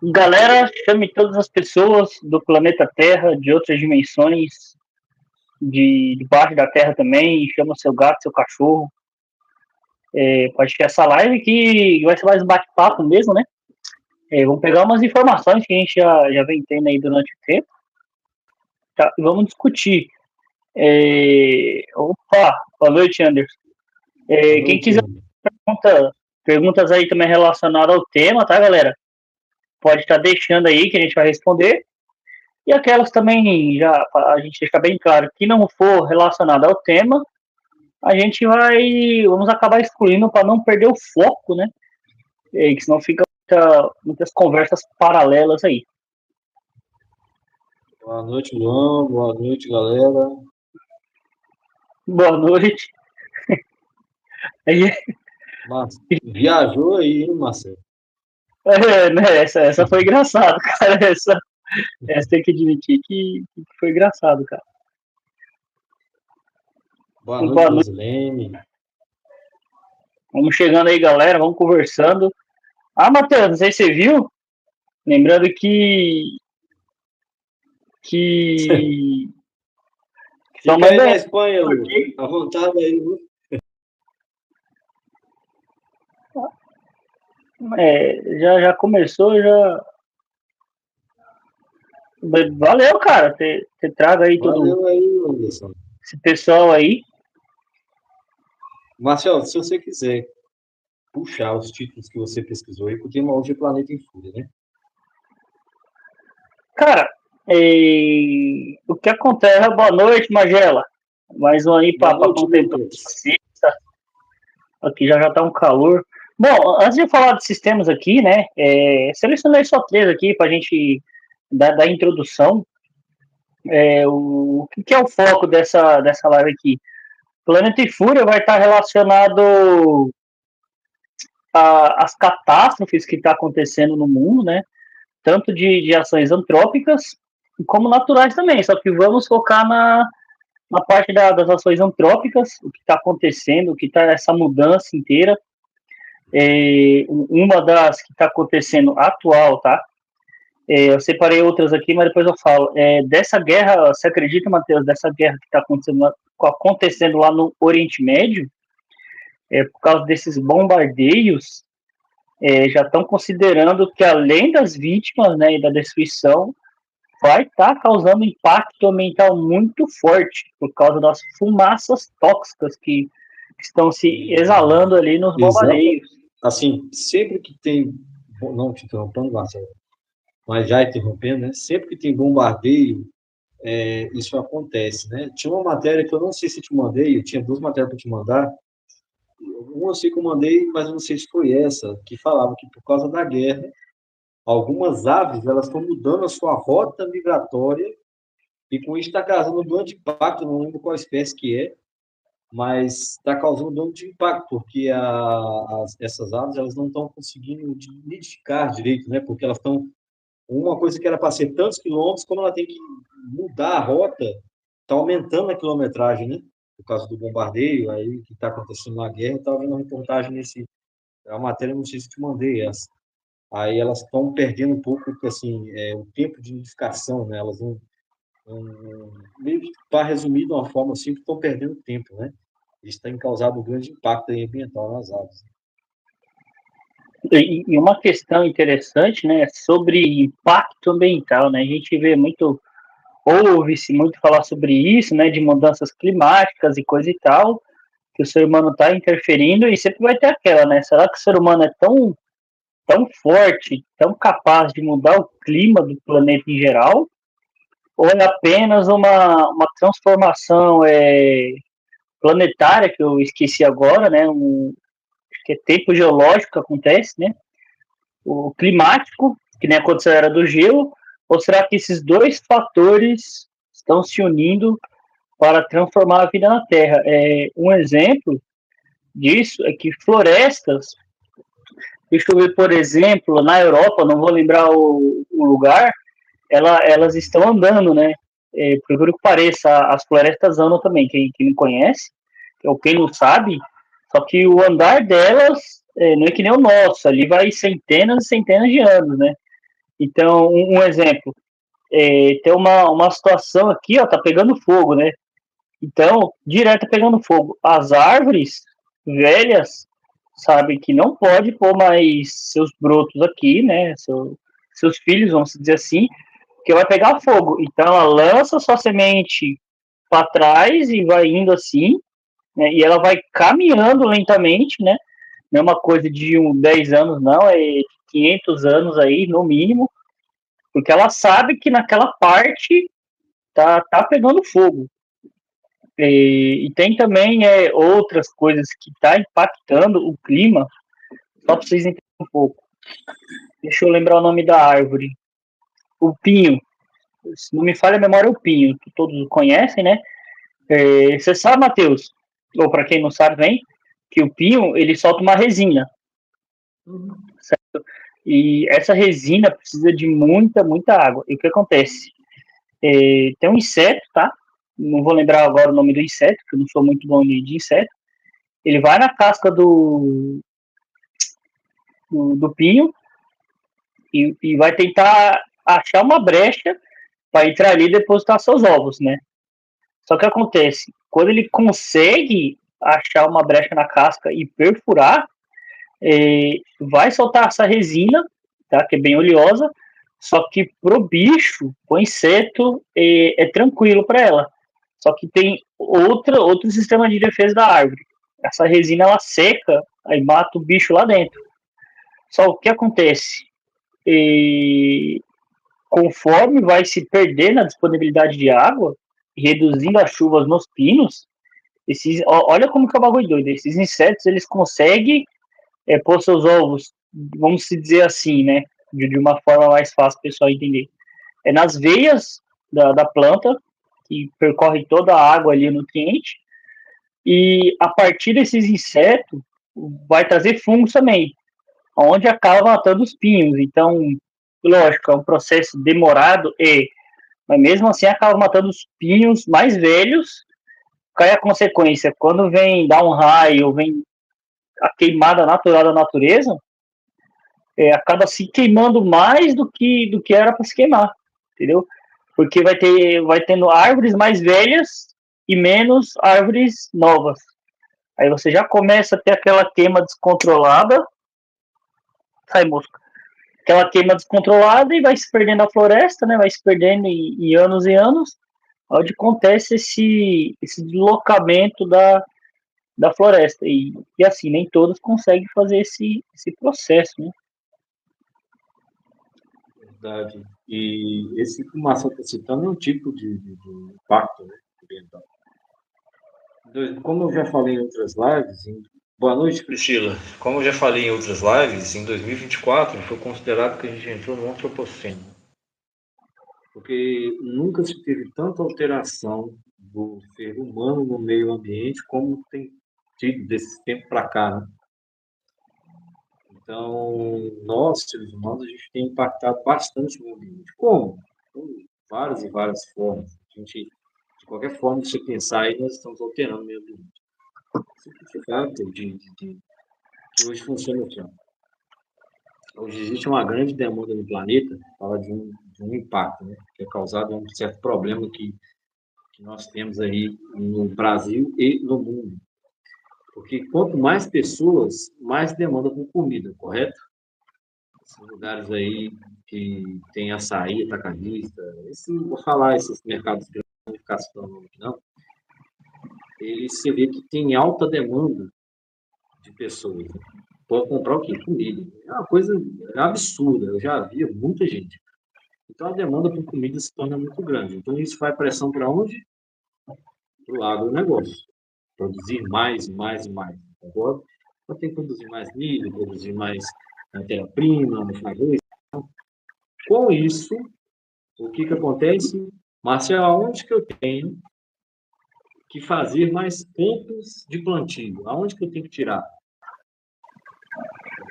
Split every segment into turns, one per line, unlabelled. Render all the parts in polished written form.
Galera, chame todas as pessoas do planeta Terra, de outras dimensões, de baixo da Terra também, chama seu gato, seu cachorro. Pode ter essa live que vai ser mais um bate-papo mesmo, né? Vamos pegar umas informações que a gente já vem tendo aí durante o tempo, tá? E vamos discutir. Opa, boa noite, Anderson.
Boa
Quem
noite,
quiser
Ana.
perguntas aí também relacionadas ao tema, tá, galera? Pode estar deixando aí que a gente vai responder. E aquelas também, já a gente deixa bem claro que não for relacionada ao tema, vamos acabar excluindo para não perder o foco, né? Que senão fica muitas conversas paralelas aí.
Boa noite, Luan. Boa noite, galera.
Boa noite.
Mas viajou aí, hein, Marcelo?
Né, essa foi engraçado, cara. Essa tem que admitir que foi engraçado, cara.
Boa noite,
Boa noite.
Rosilene.
Vamos chegando aí, galera. Vamos conversando. Ah, Matheus, não sei se você viu. Lembrando que sua
Fica
mãe
aí na
ganhou
Espanha, Lu.
aqui.
À vontade aí, Lu.
Já começou, já. Valeu, cara. Você traga aí todo
Valeu aí, Anderson.
esse pessoal aí.
Marcelo, se você quiser puxar os títulos que você pesquisou aí, porque uma hoje é Planeta em Fúria, né?
Cara, o que acontece? Boa noite, Magela. Mais um aí
Boa
para
noite,
contemplar a
Lucas.
sexta. Aqui já tá um calor. Bom, antes de falar de sistemas aqui, né? Selecionei só três aqui para a gente dar introdução. O que é o foco dessa live aqui? Planeta e Fúria vai estar relacionado às catástrofes que está acontecendo no mundo, né? Tanto de ações antrópicas como naturais também. Só que vamos focar na parte das ações antrópicas, o que está acontecendo, o que está essa mudança inteira. Uma das que está acontecendo atual, tá? Eu separei outras aqui, mas depois eu falo. Dessa guerra, você acredita, Matheus, dessa guerra que está acontecendo lá no Oriente Médio, por causa desses bombardeios, já estão considerando que além das vítimas, né, e da destruição, vai estar causando impacto ambiental muito forte por causa das fumaças tóxicas que estão se exalando ali nos
Exato.
bombardeios.
Assim, sempre que tem. Não te interrompendo, Marcelo, mas já interrompendo, né? Sempre que tem bombardeio, isso acontece, né? Tinha uma matéria que eu não sei se te mandei, eu tinha duas matérias para te mandar. Uma eu sei que eu mandei, mas eu não sei se foi essa, que falava que por causa da guerra, algumas aves elas estão mudando a sua rota migratória e com isso está causando um grande impacto, não lembro qual espécie que é, mas está causando um grande impacto, porque essas aves elas não estão conseguindo nidificar direito, né? Porque elas estão uma coisa que era para ser tantos quilômetros, como ela tem que mudar a rota, está aumentando a quilometragem, né? Por causa do bombardeio aí que está acontecendo na guerra. Estava vendo uma reportagem a matéria, não sei se te mandei essa. Aí elas estão perdendo um pouco, assim, o tempo de nidificação, né? Elas meio que para resumir de uma forma assim, estão perdendo tempo, né? Isso tem causado um grande impacto ambiental nas aves.
E uma questão interessante, né, sobre impacto ambiental, né? A gente vê muito, ouve-se muito falar sobre isso, né, de mudanças climáticas e coisa e tal, que o ser humano está interferindo e sempre vai ter aquela, né? Será que o ser humano é tão forte, tão capaz de mudar o clima do planeta em geral? Ou é apenas uma transformação planetária, que eu esqueci agora, né? Que é tempo geológico que acontece, né? O climático, que nem aconteceu na era do gelo, ou será que esses dois fatores estão se unindo para transformar a vida na Terra? Um exemplo disso é que florestas, deixa eu ver, por exemplo, na Europa, não vou lembrar o lugar, elas estão andando, né? Por incrível que pareça, as florestas andam também, quem não conhece, ou quem não sabe, só que o andar delas não é que nem o nosso, ali vai centenas e centenas de anos, né? Então, um exemplo, tem uma situação aqui, ó, tá pegando fogo, né? Então, direto tá pegando fogo. As árvores velhas sabem que não pode pôr mais seus brotos aqui, né? Seus filhos, vamos dizer assim, que vai pegar fogo. Então, ela lança sua semente para trás e vai indo assim, né? E ela vai caminhando lentamente, né? Não é uma coisa de 10 anos, não, é 500 anos aí, no mínimo, porque ela sabe que naquela parte tá pegando fogo. E tem também outras coisas que tá impactando o clima, só para vocês entenderem um pouco. Deixa eu lembrar o nome da árvore. O pinho. Se não me falha a memória, é o pinho, que todos conhecem, né? Você sabe, Matheus, ou para quem não sabe bem, que o pinho ele solta uma resina. Certo? E essa resina precisa de muita água. E o que acontece? Tem um inseto, tá? Não vou lembrar agora o nome do inseto, porque eu não sou muito bom de inseto. Ele vai na casca do pinho e vai tentar achar uma brecha para entrar ali e depositar seus ovos, né? Só que acontece, quando ele consegue achar uma brecha na casca e perfurar, vai soltar essa resina, tá? Que é bem oleosa, só que pro bicho, o inseto, é tranquilo para ela. Só que tem outro sistema de defesa da árvore. Essa resina ela seca, aí mata o bicho lá dentro. Só o que acontece? E, conforme vai se perdendo a disponibilidade de água, reduzindo as chuvas nos pinos, olha como que é o bagulho doido. Esses insetos eles conseguem pôr seus ovos, vamos se dizer assim, né? De uma forma mais fácil o pessoal entender. É nas veias da planta, que percorre toda a água ali, o nutriente, e a partir desses insetos vai trazer fungos também, onde acaba matando os pinhos. Então, lógico, é um processo demorado, mas mesmo assim acaba matando os pinhos mais velhos. Qual é a consequência? Quando vem dar um raio, vem a queimada natural da natureza, acaba se queimando mais do que era para se queimar, entendeu? Porque vai tendo árvores mais velhas e menos árvores novas. Aí você já começa a ter aquela queima descontrolada, sai mosca, aquela queima descontrolada e vai se perdendo a floresta, né? Vai se perdendo em anos e anos, onde acontece esse deslocamento da floresta. E assim, nem todos conseguem fazer esse processo, né?
Verdade. E esse que o Marcelo está citando é um tipo de impacto, né, ambiental. Como eu já falei em outras lives, boa noite, Priscila. Como eu já falei em outras lives, em 2024 foi considerado que a gente entrou no antropoceno, porque nunca se teve tanta alteração do ser humano no meio ambiente como tem tido desse tempo para cá, né? Então, nós, seres humanos, a gente tem impactado bastante o ambiente. Como? Com várias e várias formas. A gente, de qualquer forma que você pensar aí, nós estamos alterando o meio ambiente. Simplificado que hoje funciona assim. Hoje existe uma grande demanda no planeta, fala de um impacto, né, que é causado por um certo problema que nós temos aí no Brasil e no mundo. Porque quanto mais pessoas, mais demanda por comida, correto? Esses lugares aí que tem açaí, atacadista, vou falar esses mercados grandes, não vou ficar citando nome aqui, não. Você vê que tem alta demanda de pessoas. Né? Pode comprar o quê? Comida. É uma coisa absurda, eu já vi muita gente. Então a demanda por comida se torna muito grande. Então isso faz pressão para onde? Para o agronegócio. Produzir mais e mais e mais. Agora, tem que produzir mais milho, produzir mais matéria-prima, mais arroz. Com isso, o que acontece? Marcelo, aonde que eu tenho que fazer mais campos de plantio? Aonde que eu tenho que tirar?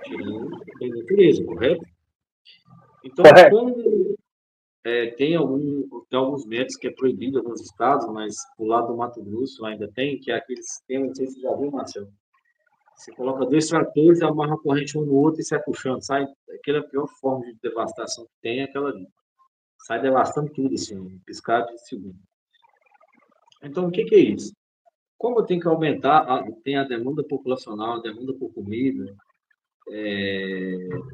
Tirando da natureza, correto? Então, quando tem alguns métodos que é proibido em alguns estados, mas do lado do Mato Grosso ainda tem, que é aqueles sistemas, não sei se você já viu, Marcelo, Você coloca dois tratores, amarra a corrente um no outro e sai puxando. Sai, aquela é a pior forma de devastação que tem, é aquela ali. Sai devastando tudo, assim, piscar de segundo. Então, o que é isso? Como tem que aumentar, tem a demanda populacional, a demanda por comida,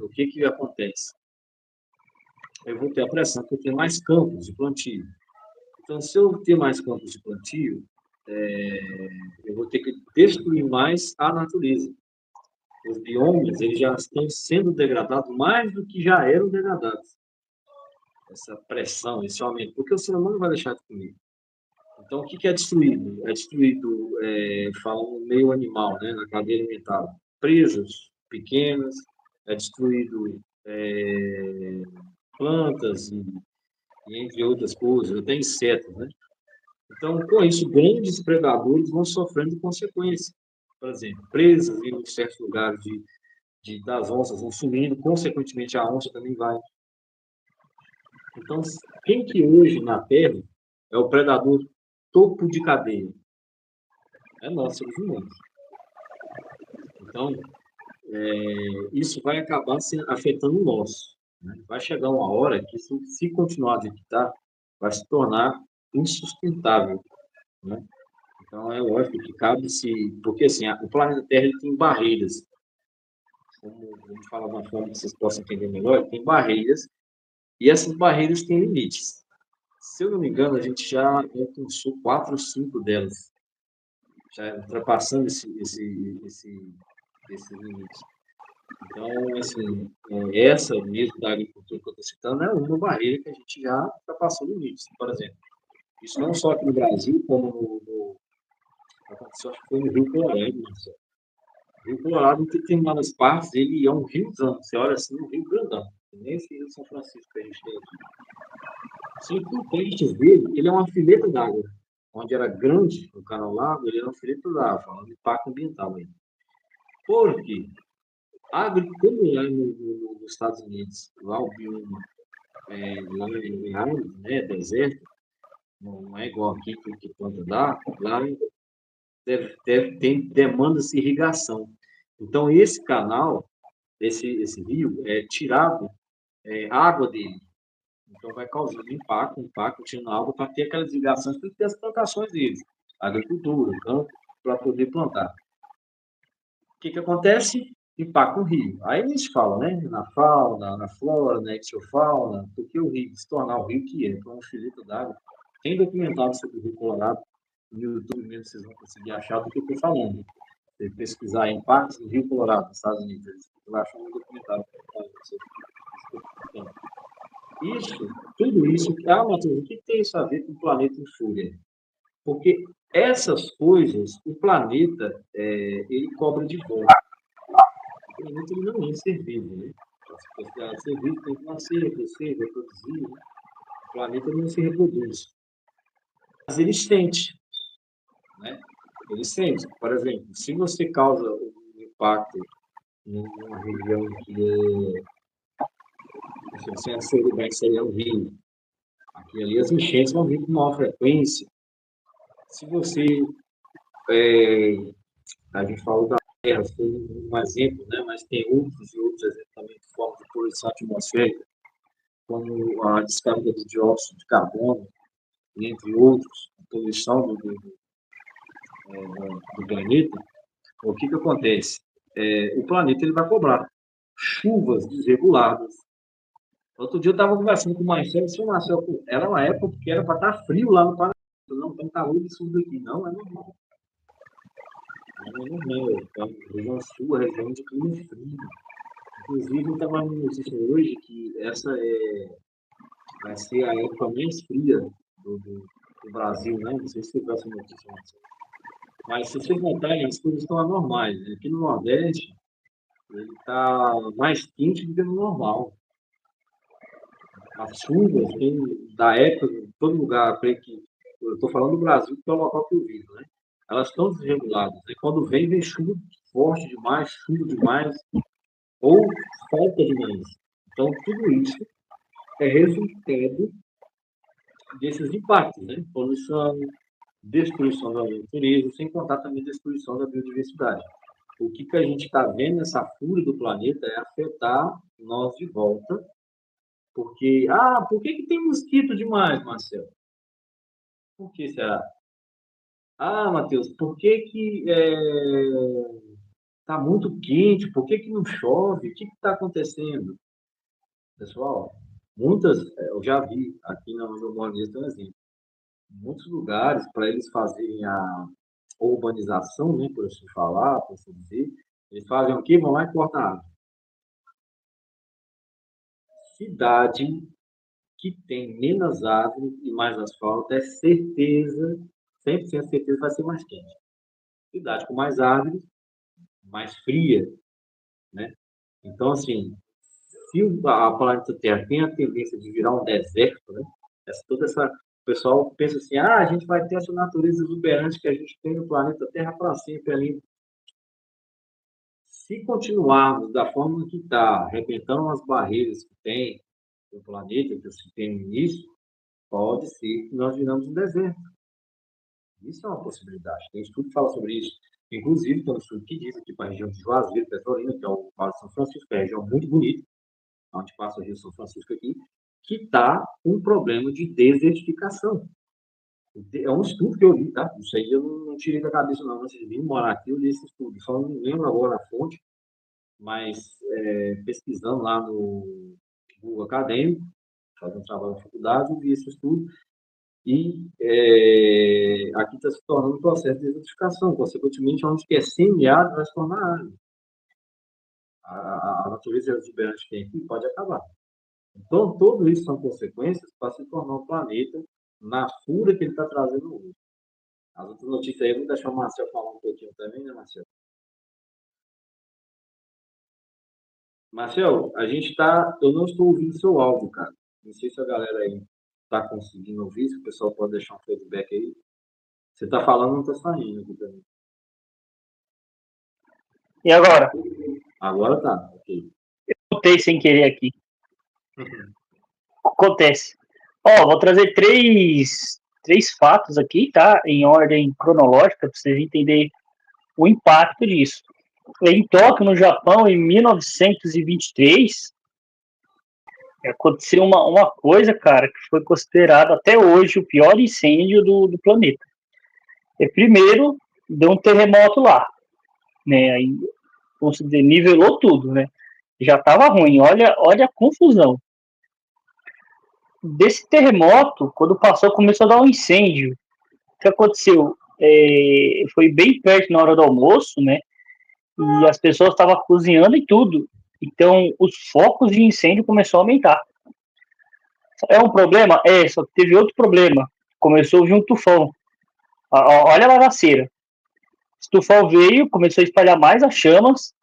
o que acontece? Eu vou ter a pressão que eu tenho mais campos de plantio. Então, se eu ter mais campos de plantio, eu vou ter que destruir mais a natureza. Os biomas eles já estão sendo degradados mais do que já eram degradados. Essa pressão, esse aumento, porque o ser humano não vai deixar de comer. Então, o que é destruído? É destruído, falando no meio animal, né, na cadeia alimentar, presas pequenas, é destruído plantas e entre outras coisas, até insetos, né? Então, com isso, grandes predadores vão sofrendo consequências. Por exemplo, presas em certos lugares das onças vão sumindo, consequentemente a onça também vai. Então, quem que hoje na Terra é o predador topo de cadeia? É nós, seres humanos. Então, isso vai acabar afetando nós. Né? Vai chegar uma hora que, se continuar do jeito que está, vai se tornar insustentável. Né? Então, é lógico que cabe-se... Porque, assim, o planeta Terra ele tem barreiras. Vamos falar de uma forma que vocês possam entender melhor. Ele tem barreiras, e essas barreiras têm limites. Se eu não me engano, a gente já alcançou 4 ou 5 delas, já ultrapassando esse limite. Então, assim, essa mesmo da agricultura que eu estou citando é uma barreira que a gente já ultrapassou limites. Por exemplo, isso não só aqui no Brasil, como aconteceu, acho que foi no Rio Colorado. O Rio Colorado, em determinadas partes, ele é um riozão. Você olha assim, um rio grandão. Nem esse Rio São Francisco que a gente tem aqui. Só que o peixe dele, ele é uma fileta d'água. Onde era grande o canal Lago, ele era uma fileta d'água, falando de impacto ambiental aí. Por quê? Como lá nos Estados Unidos, lá o bioma, lá em área, né, deserto, não é igual aqui que planta dá, lá tem demandas de irrigação. Então, esse canal, esse rio, é tirado água dele. Então, vai causando impacto, tirando água para ter aquelas irrigações, para ter as plantações deles, agricultura, campo, para poder plantar. O que acontece? Impacta o rio. Aí eles falam, né? Na fauna, na flora, na ectofauna, porque o rio, se tornar o rio que é, então, um filito d'água. Tem documentado sobre o Rio Colorado, no YouTube mesmo vocês vão conseguir achar do que eu estou falando. Se pesquisar impactos do Rio Colorado, nos Estados Unidos, vocês vão achar um documentário. Tudo isso, Matheus, o que tem isso a ver com o planeta em fúria? Porque essas coisas, o planeta, ele cobra de volta. O planeta ele não é ser vivo, né? Para se considerar ser vivo, tem que nascer, crescer, reproduzir. Né? O planeta não se reproduz. Mas ele sente. Né? Ele sente. Por exemplo, se você causa um impacto numa região que seria o rio, aqui ali as enchentes vão vir com maior frequência. Se você a gente falou da Terra, foi um exemplo, né? Mas tem outros exemplos também de forma de poluição atmosférica, como a descarga de dióxido de carbono, entre outros, a poluição do planeta. O que acontece? O planeta ele vai cobrar chuvas desreguladas. Outro dia eu estava conversando com o Marcelo, e o Marcelo, era uma época que era para estar frio lá no Paraná. Não, tem calor absurdo aqui. Não, é normal. A região sul, a região de clima frio. Inclusive, eu estava no notícia hoje que essa vai ser a época mais fria do Brasil, né? Não sei se você viu essa notícia, mas se vocês notarem, as coisas estão anormais. Aqui no Nordeste, ele está mais quente do que no normal. As chuvas da época, em todo lugar, eu estou falando do Brasil, que é o local que eu vivo, né? Elas estão desreguladas. E quando vem chuva forte demais, chuva demais, ou falta demais. Então, tudo isso é resultado desses impactos, né? Poluição, destruição da natureza, sem contar também a destruição da biodiversidade. o que a gente está vendo nessa fúria do planeta é afetar nós de volta. Porque, por que tem mosquito demais, Marcelo? Por que será? Matheus, por que tá muito quente? Por que não chove? O que está acontecendo? Pessoal, eu já vi aqui na onde eu moro, tem um exemplo. Muitos lugares, para eles fazerem a urbanização, né, por assim falar, por assim dizer, eles fazem o quê? Vão lá e cortam a árvore. Cidade que tem menos árvore e mais asfalto, é certeza, 100% certeza, vai ser mais quente. Cidade com mais árvores, mais fria, né? Então, assim, se a planeta Terra tem a tendência de virar um deserto, né? O pessoal pensa assim, a gente vai ter essa natureza exuberante que a gente tem no planeta Terra para sempre ali. Se continuarmos da forma que está, arrebentando as barreiras que tem no planeta, que se tem no início, pode ser que nós viramos um deserto. Isso é uma possibilidade. Tem estudo que fala sobre isso. Inclusive, tem um estudo que diz aqui para a região de Juazeiro, Petrolina, que é o Vale de São Francisco, que é uma região muito bonita, onde passa o Rio São Francisco aqui, que está com um problema de desertificação. É um estudo que eu li, tá? Isso aí eu não tirei da cabeça, não. Antes de vir morar aqui, eu li esse estudo. Só não lembro agora a fonte, mas pesquisando lá no Google Acadêmico, fazendo um trabalho na faculdade, eu vi esse estudo. E aqui está se tornando um processo de desertificação. Consequentemente, onde que é semiárido vai se tornar árido. A natureza exuberante que tem aqui pode acabar. Então, tudo isso são consequências para se tornar um planeta na fúria que ele está trazendo hoje. As outras notícias aí, eu vou deixar o Marcelo falar um pouquinho também, né, Marcelo? Marcelo, eu não estou ouvindo seu áudio, cara. Não sei se a galera aí está conseguindo ouvir, se o pessoal pode deixar um feedback aí. Você está falando, não está saindo aqui também.
E agora?
Agora tá, ok.
Eu botei sem querer aqui. Acontece. Vou trazer três fatos aqui, tá? Em ordem cronológica, para vocês entenderem o impacto disso. Em Tóquio, no Japão, em 1923, aconteceu uma coisa, cara, que foi considerado até hoje o pior incêndio do planeta. Primeiro, deu um terremoto lá, né? Aí, vamos dizer, nivelou tudo, né? Já estava ruim, olha a confusão. Desse terremoto, quando passou, começou a dar um incêndio. O que aconteceu? Foi bem perto na hora do almoço, né? E as pessoas estavam cozinhando e tudo. Então, os focos de incêndio começaram a aumentar. É um problema? Só que teve outro problema. Começou a vir um tufão. Olha a bagaceira. Esse tufão veio, começou a espalhar mais as chamas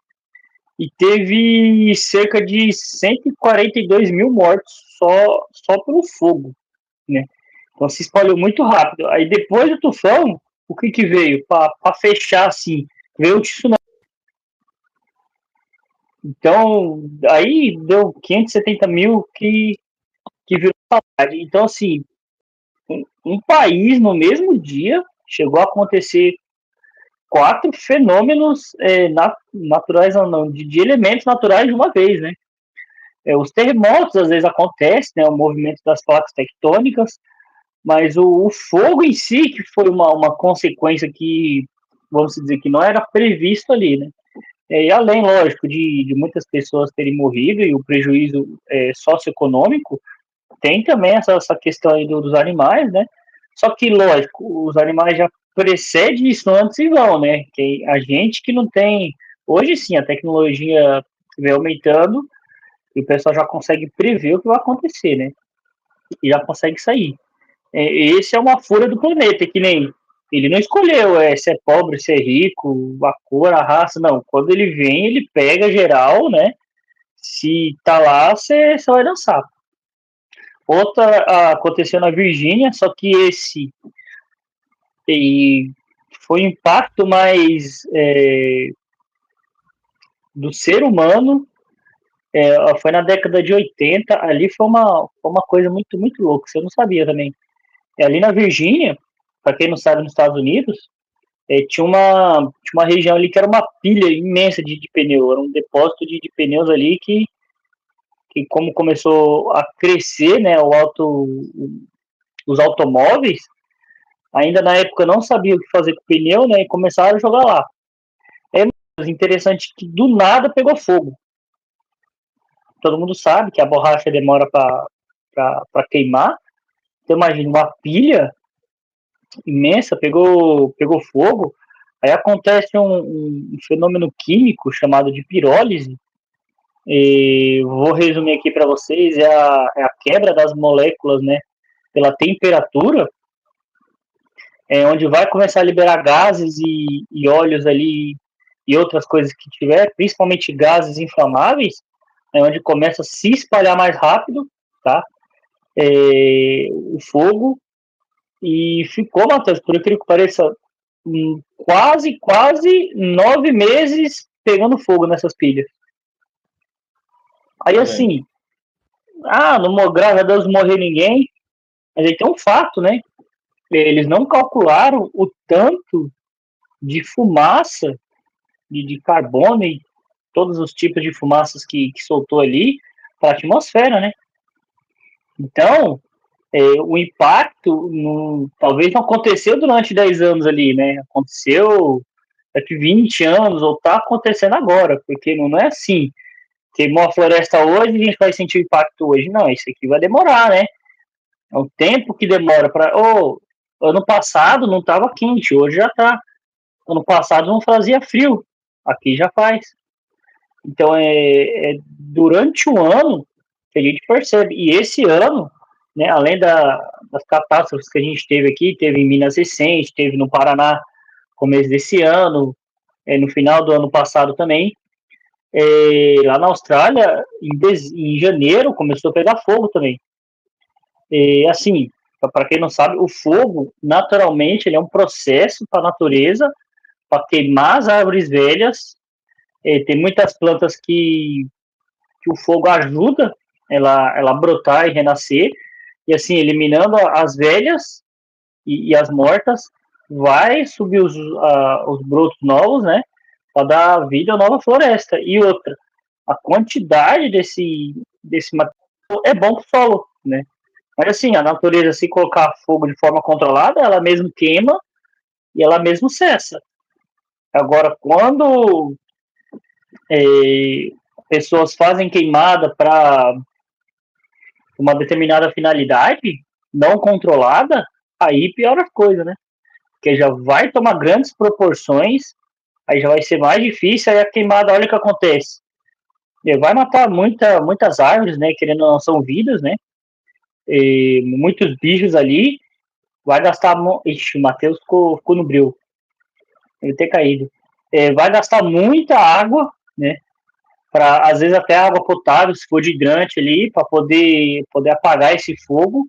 e teve cerca de 142 mil mortos só pelo fogo, né? Então se espalhou muito rápido. Aí depois do tufão, o que veio? Para fechar assim, veio o tsunami. Então, aí deu 570 mil que virou saudade. Então, assim, um país no mesmo dia chegou a acontecer 4 fenômenos naturais, não, de elementos naturais de uma vez, né? Os terremotos às vezes acontecem, né? O movimento das placas tectônicas, mas o fogo em si, que foi uma consequência que, vamos dizer, que não era previsto ali, né? E além, lógico, de muitas pessoas terem morrido e o prejuízo socioeconômico, tem também essa questão aí dos animais, né? Só que, lógico, os animais já precedem isso antes e vão, né? Que a gente que não tem... Hoje sim, a tecnologia vem aumentando e o pessoal já consegue prever o que vai acontecer, né? E já consegue sair. Esse é uma fúria do planeta, que nem... Ele não escolheu se é pobre, se é rico, a cor, a raça, não. Quando ele vem, ele pega geral, né? Se tá lá, você vai dançar. Outra aconteceu na Virgínia, só que esse foi um impacto mais do ser humano. Foi na década de 80, ali foi uma coisa muito, muito louca, você não sabia também. Ali na Virgínia, para quem não sabe, nos Estados Unidos, tinha uma região ali que era uma pilha imensa de pneu, era um depósito de pneus ali que como começou a crescer, né, os automóveis, ainda na época não sabia o que fazer com o pneu, né, e começaram a jogar lá. É interessante que do nada pegou fogo. Todo mundo sabe que a borracha demora para queimar. Então imagina uma pilha imensa, pegou fogo, aí acontece um fenômeno químico chamado de pirólise. E vou resumir aqui para vocês: é a quebra das moléculas, né, pela temperatura, onde vai começar a liberar gases e óleos ali e outras coisas que tiver, principalmente gases inflamáveis, onde começa a se espalhar mais rápido, tá? O fogo, e ficou, Matheus, por incrível que pareça, quase 9 meses pegando fogo nessas pilhas. Aí assim, não, graças a Deus não morreu ninguém, mas aí tem um fato, né? Eles não calcularam o tanto de fumaça, de carbono e todos os tipos de fumaças que soltou ali para a atmosfera, né? Então, o impacto talvez não aconteceu durante 10 anos ali, né? Aconteceu daqui 20 anos, ou está acontecendo agora, porque não é assim. Queimou a floresta hoje, a gente vai sentir o impacto hoje. Não, isso aqui vai demorar, né? É o tempo que demora para. Ano passado não estava quente, hoje já está. Ano passado não fazia frio, aqui já faz. Então, durante o ano que a gente percebe. E esse ano, né, além das catástrofes que a gente teve aqui, teve em Minas recente, teve no Paraná começo desse ano, no final do ano passado também, lá na Austrália, em janeiro, começou a pegar fogo também. Assim, para quem não sabe, o fogo, naturalmente, ele é um processo para a natureza, para queimar as árvores velhas. Tem muitas plantas que o fogo ajuda ela brotar e renascer, e assim, eliminando as velhas e as mortas, vai subir os brotos novos, né, para dar vida à nova floresta. E outra, a quantidade desse material é bom para o solo, né? Mas assim, a natureza, se colocar fogo de forma controlada, ela mesmo queima e ela mesmo cessa. Agora, quando pessoas fazem queimada para uma determinada finalidade não controlada, aí piora a coisa, né? Porque já vai tomar grandes proporções, aí já vai ser mais difícil, aí a queimada, olha o que acontece. Vai matar muitas árvores, né? Querendo ou não, são vidas, né? Muitos bichos ali, vai gastar. Ixi, o Matheus ficou no breu. Ele ter caído. Vai gastar muita água, né? Às vezes até água potável, se for de hidrante ali, para poder apagar esse fogo,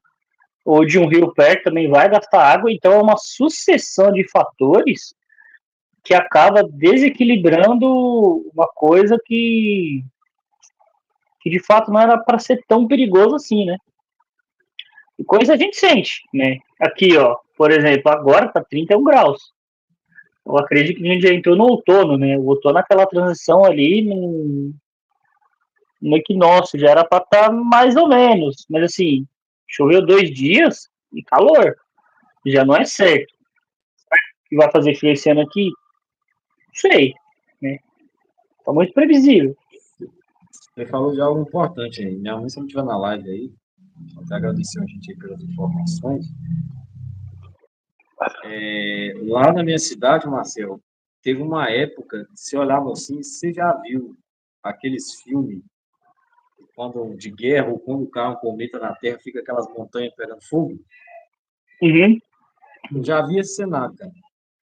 ou de um rio perto também vai gastar água, então é uma sucessão de fatores que acaba desequilibrando uma coisa que de fato não era para ser tão perigoso assim, né? E coisa a gente sente, né? Aqui, ó, por exemplo, agora tá 31 graus. Eu acredito que a gente já entrou no outono, né? O outono é aquela transição ali no equinócio, já era para estar mais ou menos, mas assim, choveu 2 dias e calor, já não é certo. Que vai fazer frio esse ano aqui? Não sei, né? Tá muito previsível.
Você falou de algo importante aí. Minha mãe, se não estiver na live aí, até agradecer a gente aí pelas informações. Lá na minha cidade, Marcelo, teve uma época, você olhava assim, você já viu aqueles filmes quando de guerra ou quando cai um cometa na Terra, fica aquelas montanhas pegando fogo?
Uhum.
Eu já vi esse cenário, cara. O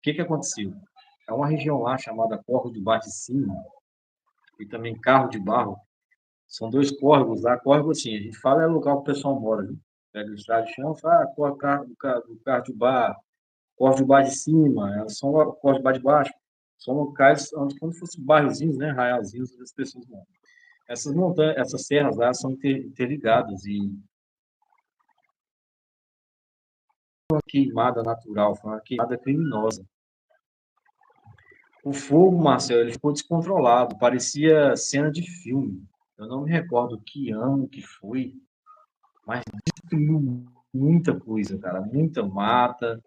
que aconteceu? É uma região lá chamada Córrego do Bar de Cima e também Carro de Barro. São dois córregos lá. Córrego, assim, a gente fala é lugar que o pessoal mora, viu? Pega o estrada de chão e fala, Carro de Bar, Córrego de Bar de Cima, são Córrego de Bar de Baixo. São locais onde, como se fossem bairrozinhos, né? Arraialzinhos, onde as pessoas moram. Essas montanhas, essas serras lá são interligadas e uma queimada natural, foi uma queimada criminosa. O fogo, Marcelo, ele ficou descontrolado, parecia cena de filme. Eu não me recordo que ano que foi, mas destruiu muita coisa, cara, muita mata.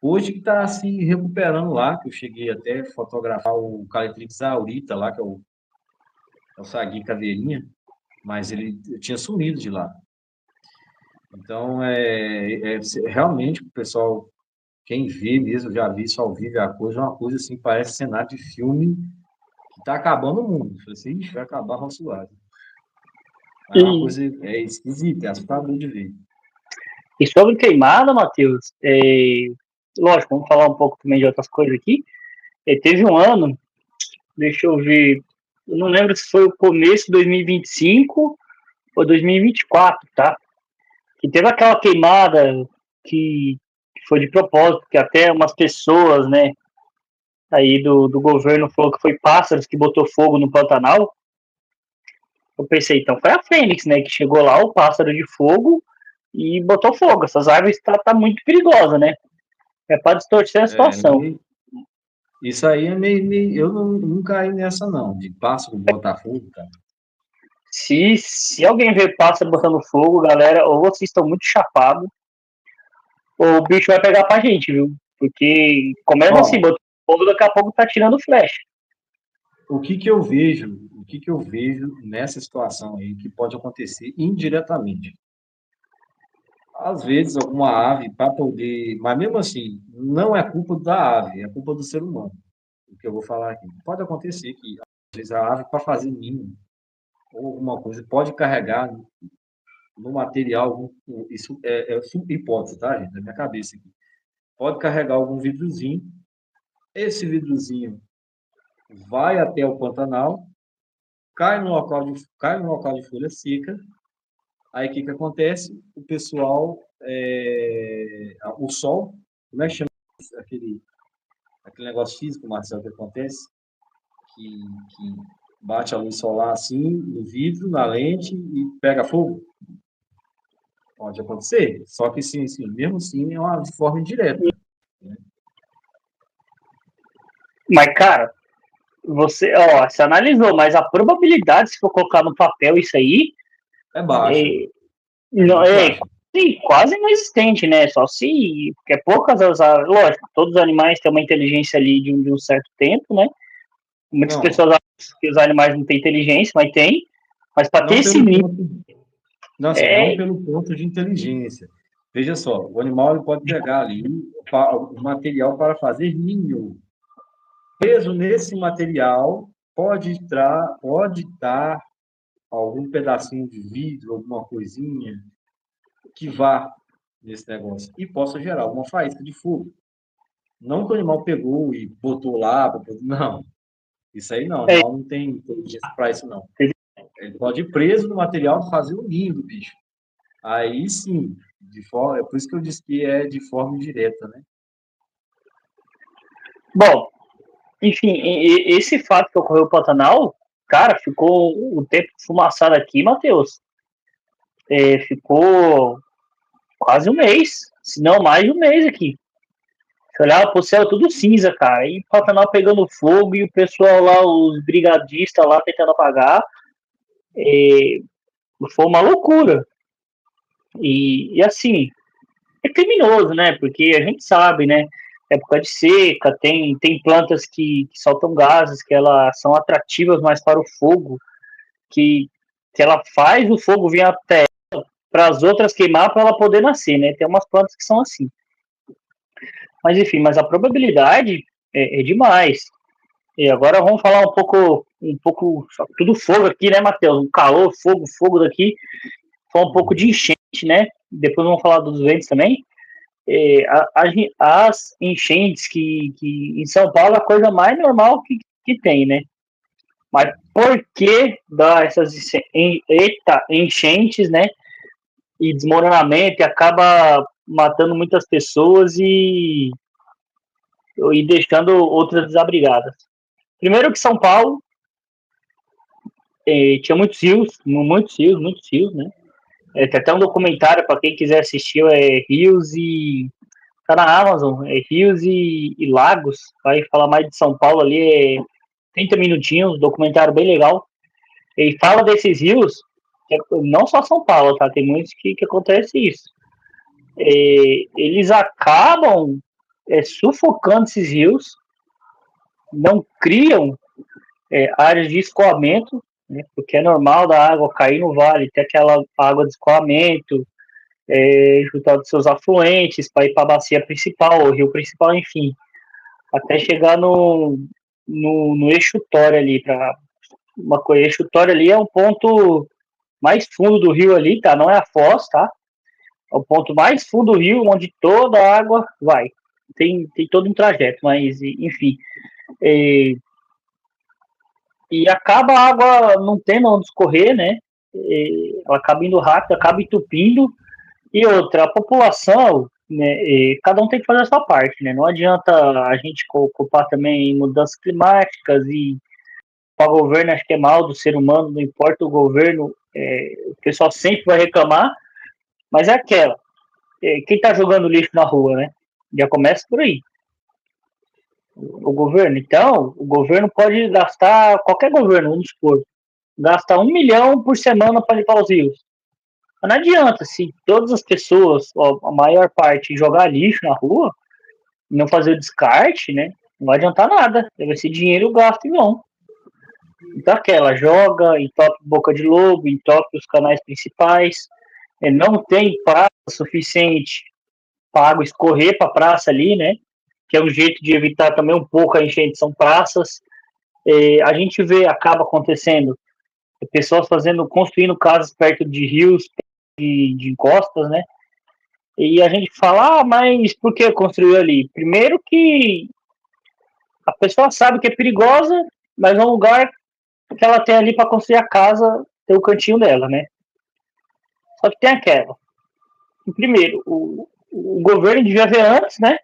Hoje que está se recuperando lá, que eu cheguei até a fotografar o Caletrix aurita lá, que é o Sagui Caveirinha, mas ele tinha sumido de lá. Então, realmente o pessoal, quem vê mesmo, já vi isso ao vivo, a coisa é uma coisa assim, parece cenário de filme que está acabando o mundo. Eu falei assim, "Ixi, vai acabar a Roçoado." É uma
E,
coisa esquisita, é assustador de ver.
e sobre queimada, Matheus, lógico, vamos falar um pouco também de outras coisas aqui. Teve um ano, deixa eu ver, eu não lembro se foi o começo de 2025 ou 2024, tá? Que teve aquela queimada que foi de propósito, que até umas pessoas, né, aí do governo falou que foi pássaros que botou fogo no Pantanal. Eu pensei, então foi a Fênix, né, que chegou lá, o pássaro de fogo, e botou fogo. Essas árvores tá muito perigosa, né? É para distorcer a
É,
situação.
isso aí é meio eu não caí nessa não, de pássaro Botafogo, cara.
Se alguém ver pássaro botando fogo, galera, ou vocês estão muito chapados, ou o bicho vai pegar pra gente, viu? Porque começa assim,
Ó,
botando fogo, daqui a pouco tá tirando flecha.
o que que eu vejo nessa situação aí que pode acontecer indiretamente? Às vezes alguma ave para poder, mas mesmo assim, não é culpa da ave, é culpa do ser humano. O que eu vou falar aqui. Pode acontecer que às vezes a ave para fazer ninho ou alguma coisa pode carregar no material, isso é hipótese, tá, gente? Da minha cabeça aqui. Pode carregar algum vidrozinho, esse vidrozinho vai até o Pantanal, cai no local de folha seca. Aí o que que acontece? O pessoal, o sol, como é que chama aquele, aquele negócio físico, Marcelo, que acontece? Que bate a luz solar assim, no vidro, na lente e pega fogo? Pode acontecer. Só que sim, mesmo assim é uma forma indireta. Né?
Mas, cara, você analisou, mas a probabilidade, se for colocar no papel isso aí,
É baixa,
é,
é
não,
muito baixa.
quase inexistente, né? Só se. Porque é poucas as. Lógico, todos os animais têm uma inteligência ali de um certo tempo, né? Muitas
Não,
pessoas acham que os animais não têm inteligência, mas tem. Mas para ter
não
esse
pelo
nível.
ponto, não, assim, não
É,
pelo ponto de inteligência. Veja só, o animal ele pode pegar ali o material para fazer ninho. Preso nesse material pode estar algum pedacinho de vidro, alguma coisinha que vá nesse negócio e possa gerar uma faísca de fogo. Não que o animal pegou e botou lá, não. Isso aí não, o
é,
animal não tem inteligência para isso não. Ele pode ir preso no material e fazer o ninho do bicho. Aí sim, é por isso que eu disse que é de forma indireta, né?
bom, enfim, esse fato que ocorreu no Pantanal, cara, ficou o tempo fumaçado aqui, Matheus. Ficou quase um mês, se não mais de um mês aqui. Você olhava pro céu tudo cinza, cara. E Pantanal pegando fogo e o pessoal lá, os brigadistas lá tentando apagar. Foi uma loucura. E assim, é criminoso, né? Porque a gente sabe, né? Época de seca, tem plantas que soltam gases, que elas são atrativas mais para o fogo, que ela faz o fogo vir até para as outras queimar para ela poder nascer, né? Tem umas plantas que são assim. Mas enfim, mas a probabilidade é demais. E agora vamos falar um pouco, tudo fogo aqui, né, Matheus? O calor, fogo daqui. Falar um pouco de enchente, né? Depois vamos falar dos ventos também. As enchentes que em São Paulo é a coisa mais normal que tem, né? Mas por que dar essas enchentes, né? E desmoronamento e acaba matando muitas pessoas e deixando outras desabrigadas? Primeiro que São Paulo tinha muitos rios, né? Tem até um documentário para quem quiser assistir, Rios tá na Amazon, rios e lagos, vai falar mais de São Paulo ali, 30 minutinhos, documentário bem legal. E fala desses rios, não só São Paulo, tá? Tem muitos que acontece isso. Eles acabam sufocando esses rios, não criam áreas de escoamento, né? Porque é normal da água cair no vale, ter aquela água de escoamento, juntar dos seus afluentes para ir para a bacia principal, o rio principal, enfim, até chegar no estuário ali, para uma coisa, estuário ali é um ponto mais fundo do rio ali, tá? Não é a foz, tá? É o ponto mais fundo do rio, onde toda a água vai. Tem todo um trajeto, mas, enfim. E acaba a água não tendo onde escorrer, né? Ela acaba indo rápido, acaba entupindo. E outra, a população, né? Cada um tem que fazer a sua parte, né? Não adianta a gente culpar também mudanças climáticas e para o governo, acho que é mal do ser humano, não importa o governo, o pessoal sempre vai reclamar, mas é aquela. Quem está jogando lixo na rua, né? Já começa por aí. O governo. Então, o governo pode gastar, qualquer governo, vamos supor, gasta 1 milhão por semana para limpar os rios. Mas não adianta, se todas as pessoas, a maior parte, jogar lixo na rua, não fazer o descarte, né? Não vai adiantar nada. Vai ser dinheiro gasto em vão. Então, aquela joga, entope boca de lobo, entope os canais principais, não tem praça suficiente para água escorrer para a praça ali, né? Que é um jeito de evitar também um pouco a enchente, são praças. A gente vê, acaba acontecendo, pessoas construindo casas perto de rios, de encostas, né? E a gente fala, mas por que construiu ali? Primeiro que a pessoa sabe que é perigosa, mas é um lugar que ela tem ali para construir a casa, tem o cantinho dela, né? Só que tem aquela. Primeiro, o governo devia ver antes, né?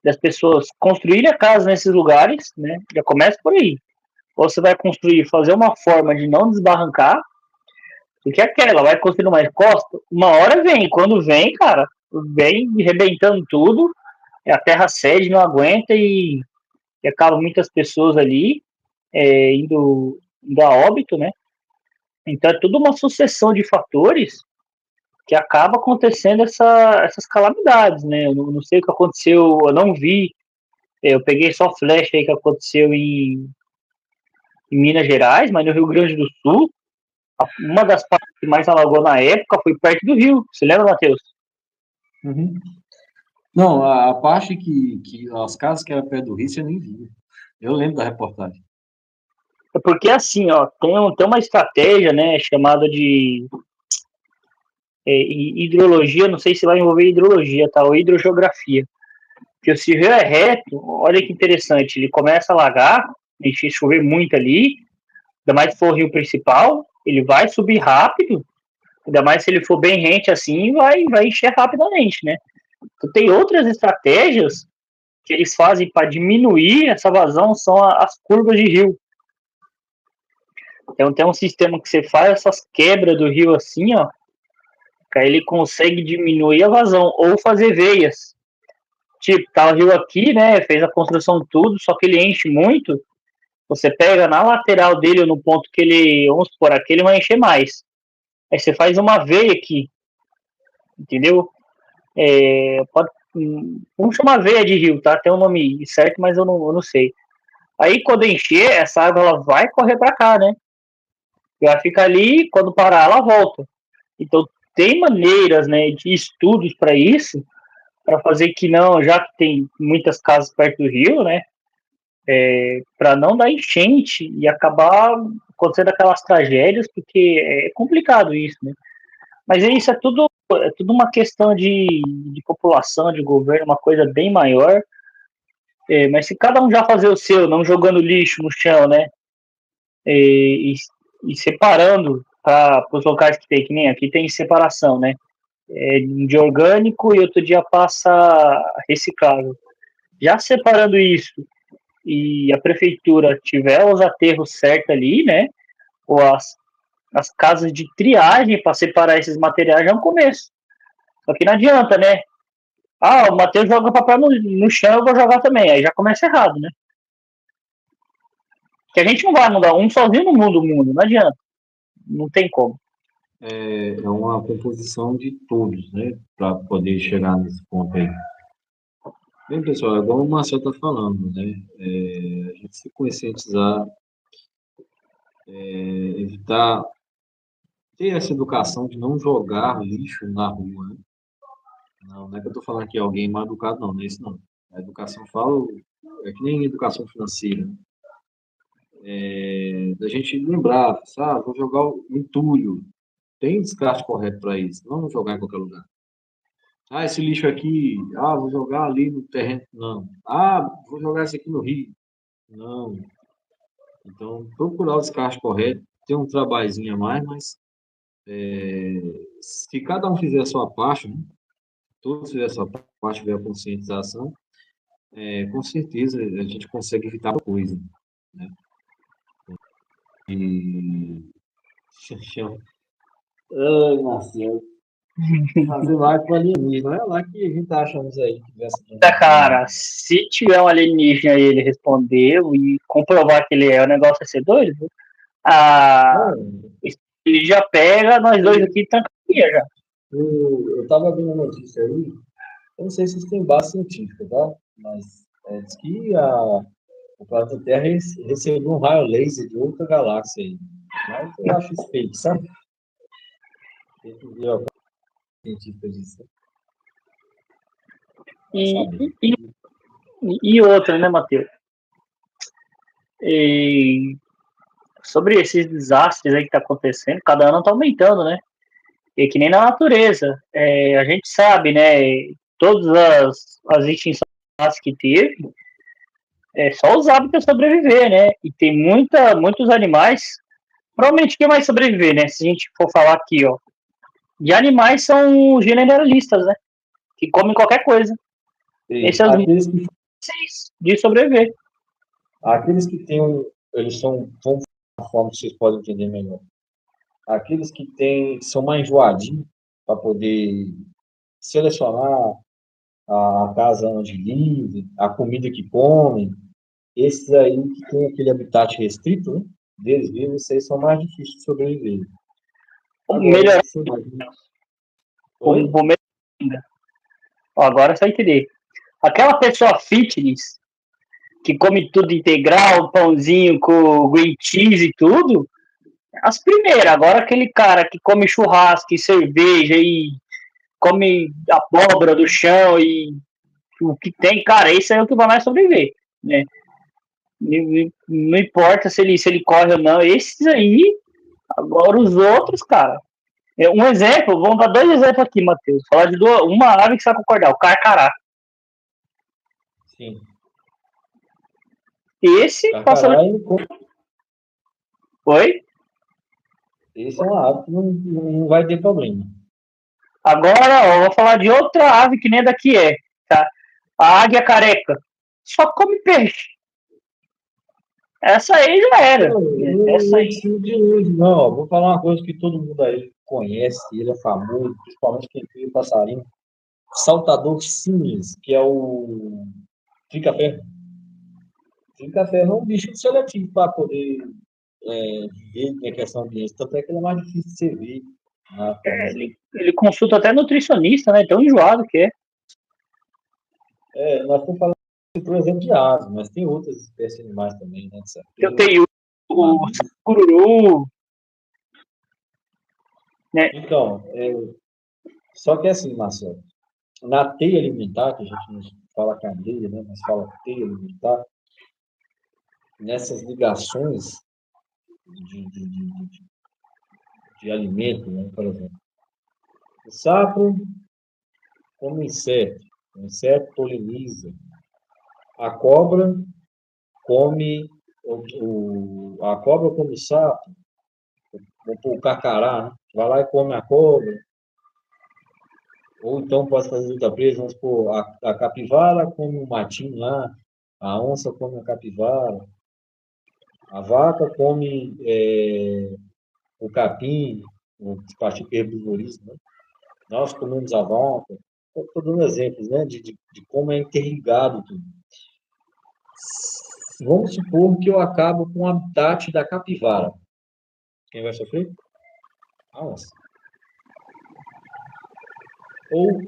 Das pessoas construírem a casa nesses lugares, né? Já começa por aí. Ou você vai construir, fazer uma forma de não desbarrancar, porque aquela, vai construir mais costa, uma hora vem. Quando vem, cara, vem arrebentando tudo, a terra cede, não aguenta e acaba muitas pessoas ali indo a óbito, né? Então é tudo uma sucessão de fatores que acaba acontecendo essas calamidades, né? Eu não sei o que aconteceu, eu não vi, eu peguei só flash aí que aconteceu em Minas Gerais, mas no Rio Grande do Sul, uma das partes que mais alagou na época foi perto do rio. Você lembra, Matheus?
Uhum. Não, a parte que as casas que eram perto do rio, você nem via. Eu lembro da reportagem.
É porque assim, ó, tem uma estratégia, né, chamada de hidrologia, não sei se vai envolver hidrologia, tá, ou hidrogeografia. Porque se o rio é reto, olha que interessante, ele começa a alagar, a gente chover muito ali, ainda mais se for o rio principal, ele vai subir rápido, ainda mais se ele for bem rente assim, vai encher rapidamente, né? Então, tem outras estratégias que eles fazem para diminuir essa vazão, são as curvas de rio. Então tem um sistema que você faz essas quebras do rio assim, ó, que aí ele consegue diminuir a vazão, ou fazer veias. Tipo, tá o rio aqui, né, fez a construção tudo, só que ele enche muito, você pega na lateral dele, ou no ponto que ele, vamos supor, aqui ele vai encher mais. Aí você faz uma veia aqui, entendeu? Vamos chamar veia de rio, tá? Tem um nome certo, mas eu não sei. Aí quando encher, essa água ela vai correr para cá, né? Ela fica ali, quando parar, ela volta. Então tem maneiras, né, de estudos para isso, para fazer que não, já que tem muitas casas perto do rio, né, para não dar enchente e acabar acontecendo aquelas tragédias, porque é complicado isso, né? Mas isso é tudo uma questão de população, de governo, uma coisa bem maior. Mas se cada um já fazer o seu, não jogando lixo no chão, né? E, e separando para os locais que nem aqui tem separação, né? De orgânico e outro dia passa reciclável. Já separando isso e a prefeitura tiver os aterros certos ali, né? Ou as casas de triagem para separar esses materiais já é um começo. Só que não adianta, né? Ah, o Matheus joga papel no chão, eu vou jogar também. Aí já começa errado, né? Que a gente não vai mudar. Um sozinho não muda o mundo, não adianta. Não tem como.
É uma composição de todos, né? Para poder chegar nesse ponto aí. Bem, pessoal, é igual o Marcelo está falando, né? A gente se conscientizar, evitar ter essa educação de não jogar lixo na rua, né? Não, não é que eu estou falando que alguém mal educado, não, não é isso não. A educação fala, é que nem educação financeira, né? Da gente lembrar, sabe, vou jogar o entulho. Tem descarte correto para isso, não jogar em qualquer lugar. Ah, esse lixo aqui, vou jogar ali no terreno, não. Ah, vou jogar esse aqui no rio, não. Então, procurar o descarte correto, ter um trabalhozinho a mais, mas se cada um fizer a sua parte, né, todos fizerem a sua parte, tiver a conscientização, com certeza a gente consegue evitar a coisa, né? E... Ai, Marcelo, fazer lá com alienígena, não é lá que a gente tá achando isso aí, que tivesse
Cara, se tiver um alienígena e ele responder e comprovar que ele é, o negócio vai ser doido, viu? Ah,
não,
ele já pega nós dois aqui e trancaria já.
eu estava vendo uma notícia aí, eu não sei se isso tem base científica, tá? Mas diz que o planeta Terra recebeu um raio laser de outra galáxia aí. Mas eu acho isso fake, sabe? Tem que ver a base científica disso.
E, e, e outra, né, Matheus? E sobre esses desastres aí que tá acontecendo, cada ano tá aumentando, né? E que nem na natureza. A gente sabe, né? Todas as extinções que teve, é só os hábitos sobreviver, né? E tem muitos animais. Provavelmente quem vai sobreviver, né? Se a gente for falar aqui, ó. De animais são generalistas, né? Que comem qualquer coisa. Esses são os mais
Aqueles que,
fáceis de sobreviver.
aqueles que têm eles são, vamos uma forma que vocês podem entender melhor. Aqueles que são mais enjoadinhos para poder selecionar a casa onde vivem, a comida que comem. Esses aí que tem aquele habitat restrito, né? Deles mesmo, esses aí são mais difíceis de sobreviver. Agora,
Melhorar
esses são mais...
o
Oi?
momento ainda. Ó, agora você vai entender. Aquela pessoa fitness que come tudo integral, pãozinho com green cheese e tudo, as primeiras. Agora aquele cara que come churrasco e cerveja e come abóbora do chão e o que tem, cara, esse é o que vai mais sobreviver, né? Não importa se ele corre ou não, esses aí, agora os outros, cara. Um exemplo, vamos dar dois exemplos aqui, Matheus. Falar de uma ave que você vai concordar, o carcará.
Sim.
Esse passa.
Carcará,
Oi?
esse é uma ave que não vai ter problema.
Agora, ó, eu vou falar de outra ave que nem daqui é, tá? A águia careca. Só come peixe. Essa aí já era. Essa
Não
aí.
preciso de luz, não. Vou falar uma coisa que todo mundo aí conhece, ele é famoso, principalmente quem cria passarinho. Saltador simples, que é o trinca-ferro. Trinca-ferro é um bicho seletivo para poder viver em questão ambiente. Tanto é que ele é mais difícil de você ver na natureza.
Ele consulta até nutricionista, né? Tão enjoado que é.
Nós estamos falando, por exemplo, de aves, mas tem outras espécies de animais também, né?
Eu
Tem
tenho o
mamíferos.
cururu, né?
Então, só que é assim, Marcelo, na teia alimentar, que a gente não fala cadeia, né? Mas fala teia alimentar, nessas ligações de alimento, né? Por exemplo, o sapo come inseto, o inseto poliniza, a cobra come a cobra come o sapo, o carcará, né? Vai lá e come a cobra, ou então pode fazer outra presa, vamos supor, a capivara come o matinho lá, a onça come a capivara, a vaca come o capim, o tipo herbivorismo, né? Nós comemos a vaca, estou dando exemplos, né, de como é interligado tudo. Vamos supor que eu acabo com o habitat da capivara. Quem vai sofrer? A onça. Ou,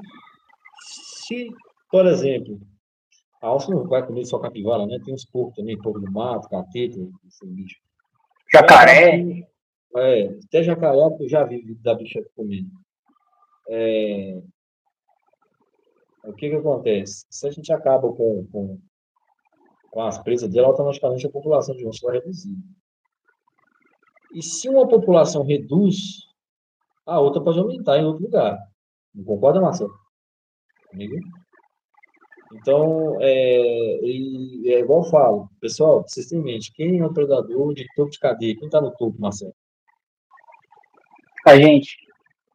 se, por exemplo, a onça não vai comer só capivara, né? Tem uns porcos também, porco do mato, cateta, esse bicho. Se eu acabo
Jacaré.
com, até jacaré eu já vi vídeo da bicha comendo. O que que acontece? Se a gente acaba com as presas dela, automaticamente a população de onça vai reduzir. E se uma população reduz, a outra pode aumentar em outro lugar. Não concorda, Marcelo? Comigo? Então, é igual eu falo, pessoal, vocês têm em mente, quem é o predador de topo de cadeia? Quem está no topo, Marcelo?
A gente.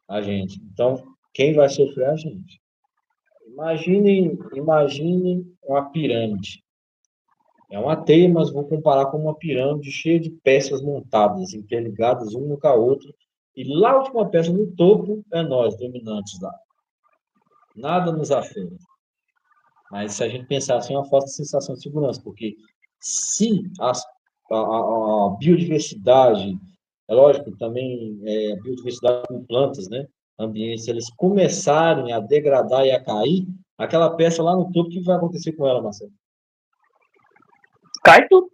A gente. Então, quem vai sofrer é a gente. Imagine uma pirâmide. É uma teia, mas vou comparar com uma pirâmide cheia de peças montadas, interligadas uma com a outra. E lá a última peça no topo é nós, dominantes lá. Nada nos afeta. Mas se a gente pensar assim, é uma falsa sensação de segurança, porque se a biodiversidade, é lógico, também a biodiversidade com plantas, né, ambientes, eles começarem a degradar e a cair, aquela peça lá no topo, o que vai acontecer com ela, Marcelo?
Cai tudo.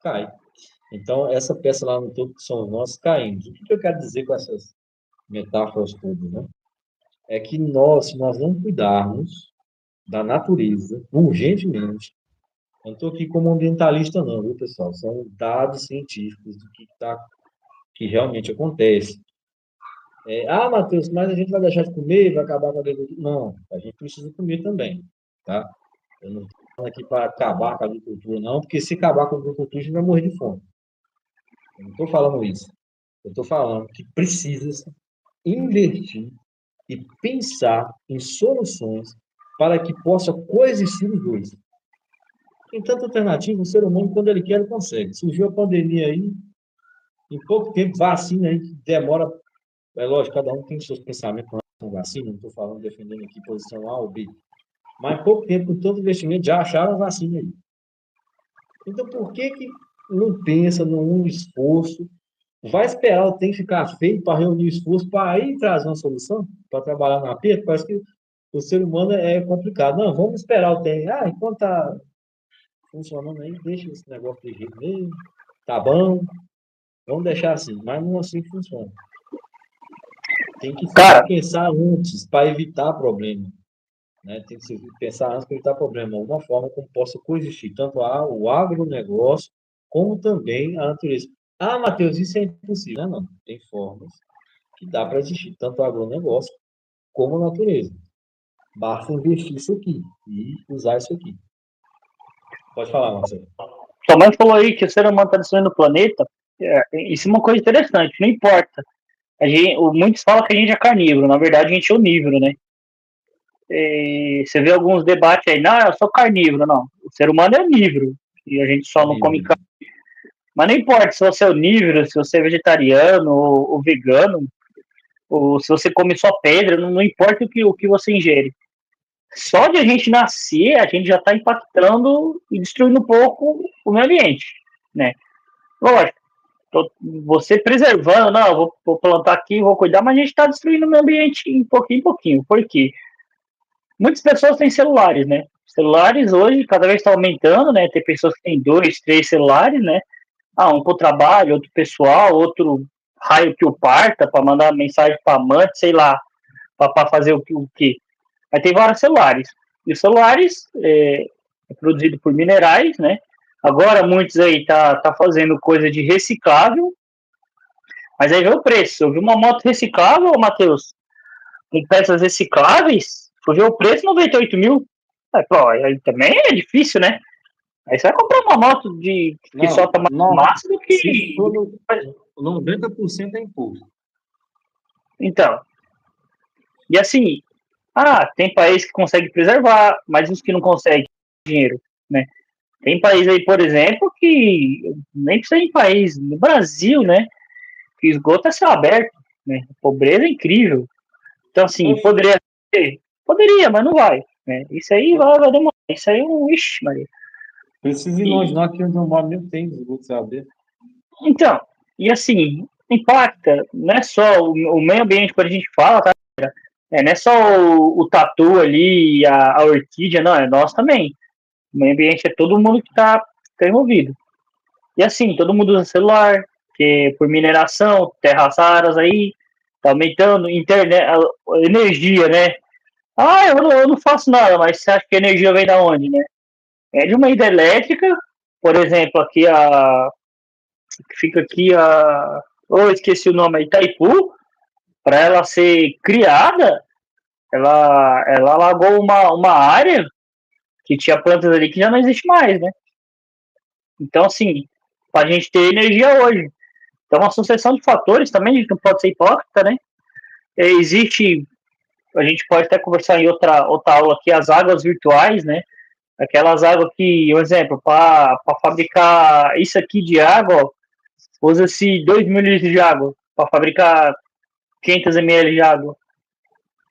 Cai. Então, essa peça lá no topo que somos nós caímos. O que eu quero dizer com essas metáforas todas, né? É que nós, se nós não cuidarmos da natureza, urgentemente, eu não estou aqui como ambientalista não, viu, pessoal? São dados científicos do que realmente acontece. Matheus, mas a gente vai deixar de comer, vai acabar com a agricultura? Não, a gente precisa comer também, tá? Eu não estou falando aqui para acabar com a agricultura, não, porque se acabar com a agricultura, a gente vai morrer de fome. Eu não estou falando isso. Eu estou falando que precisa investir e pensar em soluções para que possa coexistir os dois. Tem tanta alternativa, o ser humano, quando ele quer, ele consegue. Surgiu a pandemia aí, em pouco tempo, vacina aí, que demora. É lógico, cada um tem seus pensamentos com vacina, não estou falando, defendendo aqui posição A ou B. Mas em pouco tempo, com tanto investimento, já acharam a vacina aí. Então, por que não pensa num esforço? Vai esperar o tempo ficar feio para reunir esforço para aí trazer uma solução? Para trabalhar na perda? Parece que o ser humano é complicado. Não, vamos esperar o tempo. Enquanto está funcionando aí, deixa esse negócio de jeito mesmo. Tá bom, vamos deixar assim. Mas não assim funciona. Tem que
Cara,
pensar antes para evitar problema. Né? Tem que pensar antes para evitar problema. Alguma forma como possa coexistir tanto o agronegócio como também a natureza. Matheus, isso é impossível. Não. Tem formas que dá para existir tanto o agronegócio como a natureza. Basta investir isso aqui e usar isso aqui. Pode falar, Marcelo.
sua mãe falou aí que o ser humano está destruindo o planeta. Isso é uma coisa interessante, não importa. Muitos falam que a gente é carnívoro, na verdade a gente é onívoro, né? Você vê alguns debates aí, não, eu sou carnívoro, não. O ser humano é onívoro, e a gente só não come carne. Mas não importa se você é onívoro, se você é vegetariano ou vegano, ou se você come só pedra, não importa o que você ingere. Só de a gente nascer, a gente já está impactando e destruindo um pouco o meio ambiente, né? Lógico, você preservando, não, vou plantar aqui, vou cuidar, mas a gente está destruindo o meio ambiente em pouquinho. Por quê? Muitas pessoas têm celulares, né? Celulares hoje cada vez está aumentando, né? Tem pessoas que têm 2, 3 celulares, né? Um para o trabalho, outro pessoal, outro raio que o parta para mandar mensagem para amante, sei lá, para fazer o que. Aí tem vários celulares. E os celulares é produzido por minerais, né? Agora muitos aí tá fazendo coisa de reciclável, mas aí vê o preço. Eu vi uma moto reciclável, Matheus, com peças recicláveis, eu vi o preço 98 mil. Aí também é difícil, né? Aí você vai comprar uma moto que solta mais massa do que.
Se for 90% é imposto.
Então. E assim, tem país que consegue preservar, mas os que não conseguem dinheiro, né? Tem país aí, por exemplo, que nem precisa ir em país, no Brasil, né? Que esgoto é céu aberto, né? A pobreza é incrível. Então, assim, poderia ser Poderia, mas não vai. Né? Isso aí vai demorar. Isso aí é um. Ixi, Maria.
Precisa ir longe, não, aqui onde eu moro nem tem esgoto, sabe?
Então, e assim, impacta, não é só o meio ambiente quando a gente fala, tá? Não é só o tatu ali, a orquídea, não, é nós também. O meio ambiente é todo mundo que tá envolvido. E assim, todo mundo usa celular, que por mineração, terras raras aí, tá aumentando, internet, a energia, né? Ah, eu não faço nada, mas você acha que a energia vem da onde, né? É de uma hidrelétrica, por exemplo, aqui fica aqui esqueci o nome, Itaipu, para ela ser criada, ela alagou uma área que tinha plantas ali que já não existe mais, né? Então, assim, para a gente ter energia hoje. Então, uma sucessão de fatores também, a gente não pode ser hipócrita, né? Existe, a gente pode até conversar em outra aula aqui, as águas virtuais, né? Aquelas águas que, um exemplo, para fabricar isso aqui de água, usa-se 2.000 litros de água para fabricar 500 ml de água.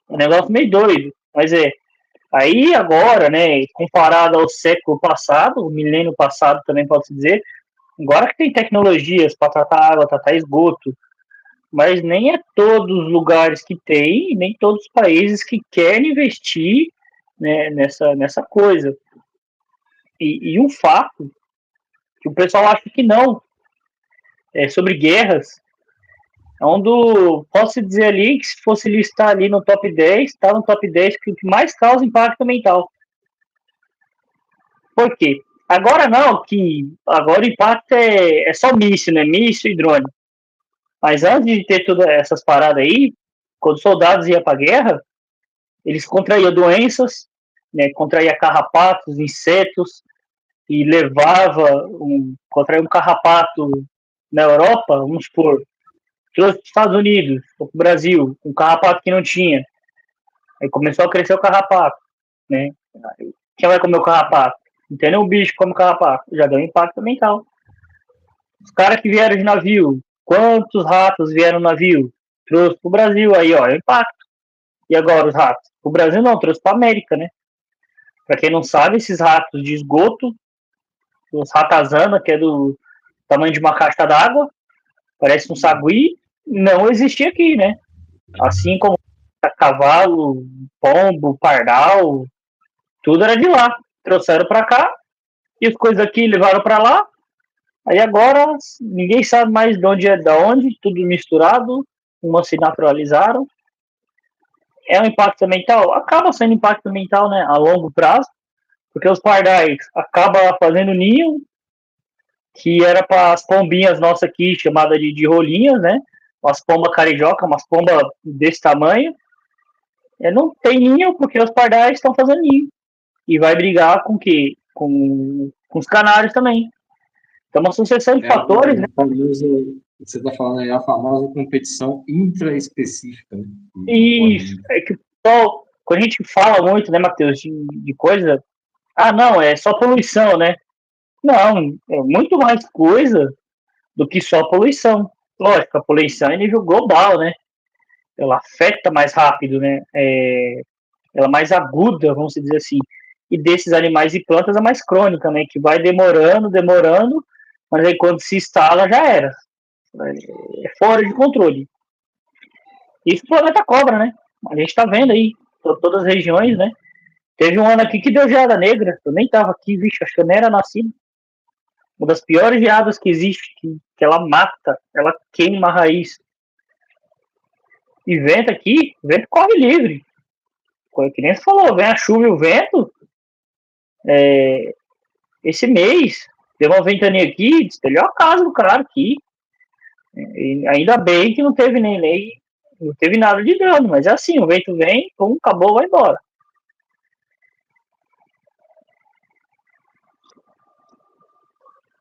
É um negócio meio doido, mas é. Aí agora, né, comparado ao século passado, o milênio passado também pode-se dizer, agora que tem tecnologias para tratar água, tratar esgoto, mas nem é todos os lugares que tem, nem todos os países que querem investir, né, nessa coisa. E um fato que o pessoal acha que não, é sobre guerras, é um posso dizer ali que se fosse listar ali no top 10, está no top 10 que mais causa impacto ambiental. Por quê? Agora não, que agora o impacto é só míssil, né? Míssil e drone. Mas antes de ter todas essas paradas aí, quando os soldados iam para a guerra, eles contraíam doenças, né? Contraíam carrapatos, insetos, e levava contraía um carrapato na Europa, vamos supor, trouxe para os Estados Unidos, para o Brasil, um carrapato que não tinha. Aí começou a crescer o carrapato, né? Quem vai comer o carrapato? Não tem nenhum bicho que come o carrapato. Já deu um impacto ambiental. Os caras que vieram de navio, quantos ratos vieram no navio? Trouxe para o Brasil, aí, ó, é o impacto. E agora os ratos? O Brasil não, trouxe para a América, né? Para quem não sabe, esses ratos de esgoto, os ratazana, que é do tamanho de uma caixa d'água, parece um sagui, não existia aqui, né? Assim como cavalo, pombo, pardal, tudo era de lá. Trouxeram para cá e as coisas aqui levaram para lá. Aí agora ninguém sabe mais de onde é de onde, tudo misturado, umas se naturalizaram. É um impacto ambiental? Acaba sendo impacto ambiental, né, a longo prazo, porque os pardais acabam fazendo ninho, que era para as pombinhas nossas aqui, chamada de rolinhas, né? Umas pombas carijoca, umas pombas desse tamanho. Não tem ninho porque os pardais estão fazendo ninho. E vai brigar com que? Com os canários também. Então, uma sucessão de fatores, né?
Você está falando aí a famosa competição intraespecífica, né?
Isso. É que quando a gente fala muito, né, Matheus, de coisa. Ah, não, é só poluição, né? Não, é muito mais coisa do que só poluição. Lógico, a poluição é nível global, né? Ela afeta mais rápido, né? Ela é mais aguda, vamos dizer assim. E desses animais e plantas é mais crônica, né? Que vai demorando, mas aí quando se instala já era. É fora de controle. Isso o planeta cobra, né? A gente tá vendo aí, todas as regiões, né? Teve um ano aqui que deu geada negra, eu nem tava aqui, vixe, acho que eu nem era nascido. Uma das piores geadas que existe, que ela mata, ela queima a raiz. E vento aqui, vento corre livre. Que nem você falou, vem a chuva e o vento. Esse mês, deu uma ventania aqui, destelhou a casa do cara aqui. E ainda bem que não teve nem não teve nada de dano, mas é assim, o vento vem, pum, acabou, vai embora.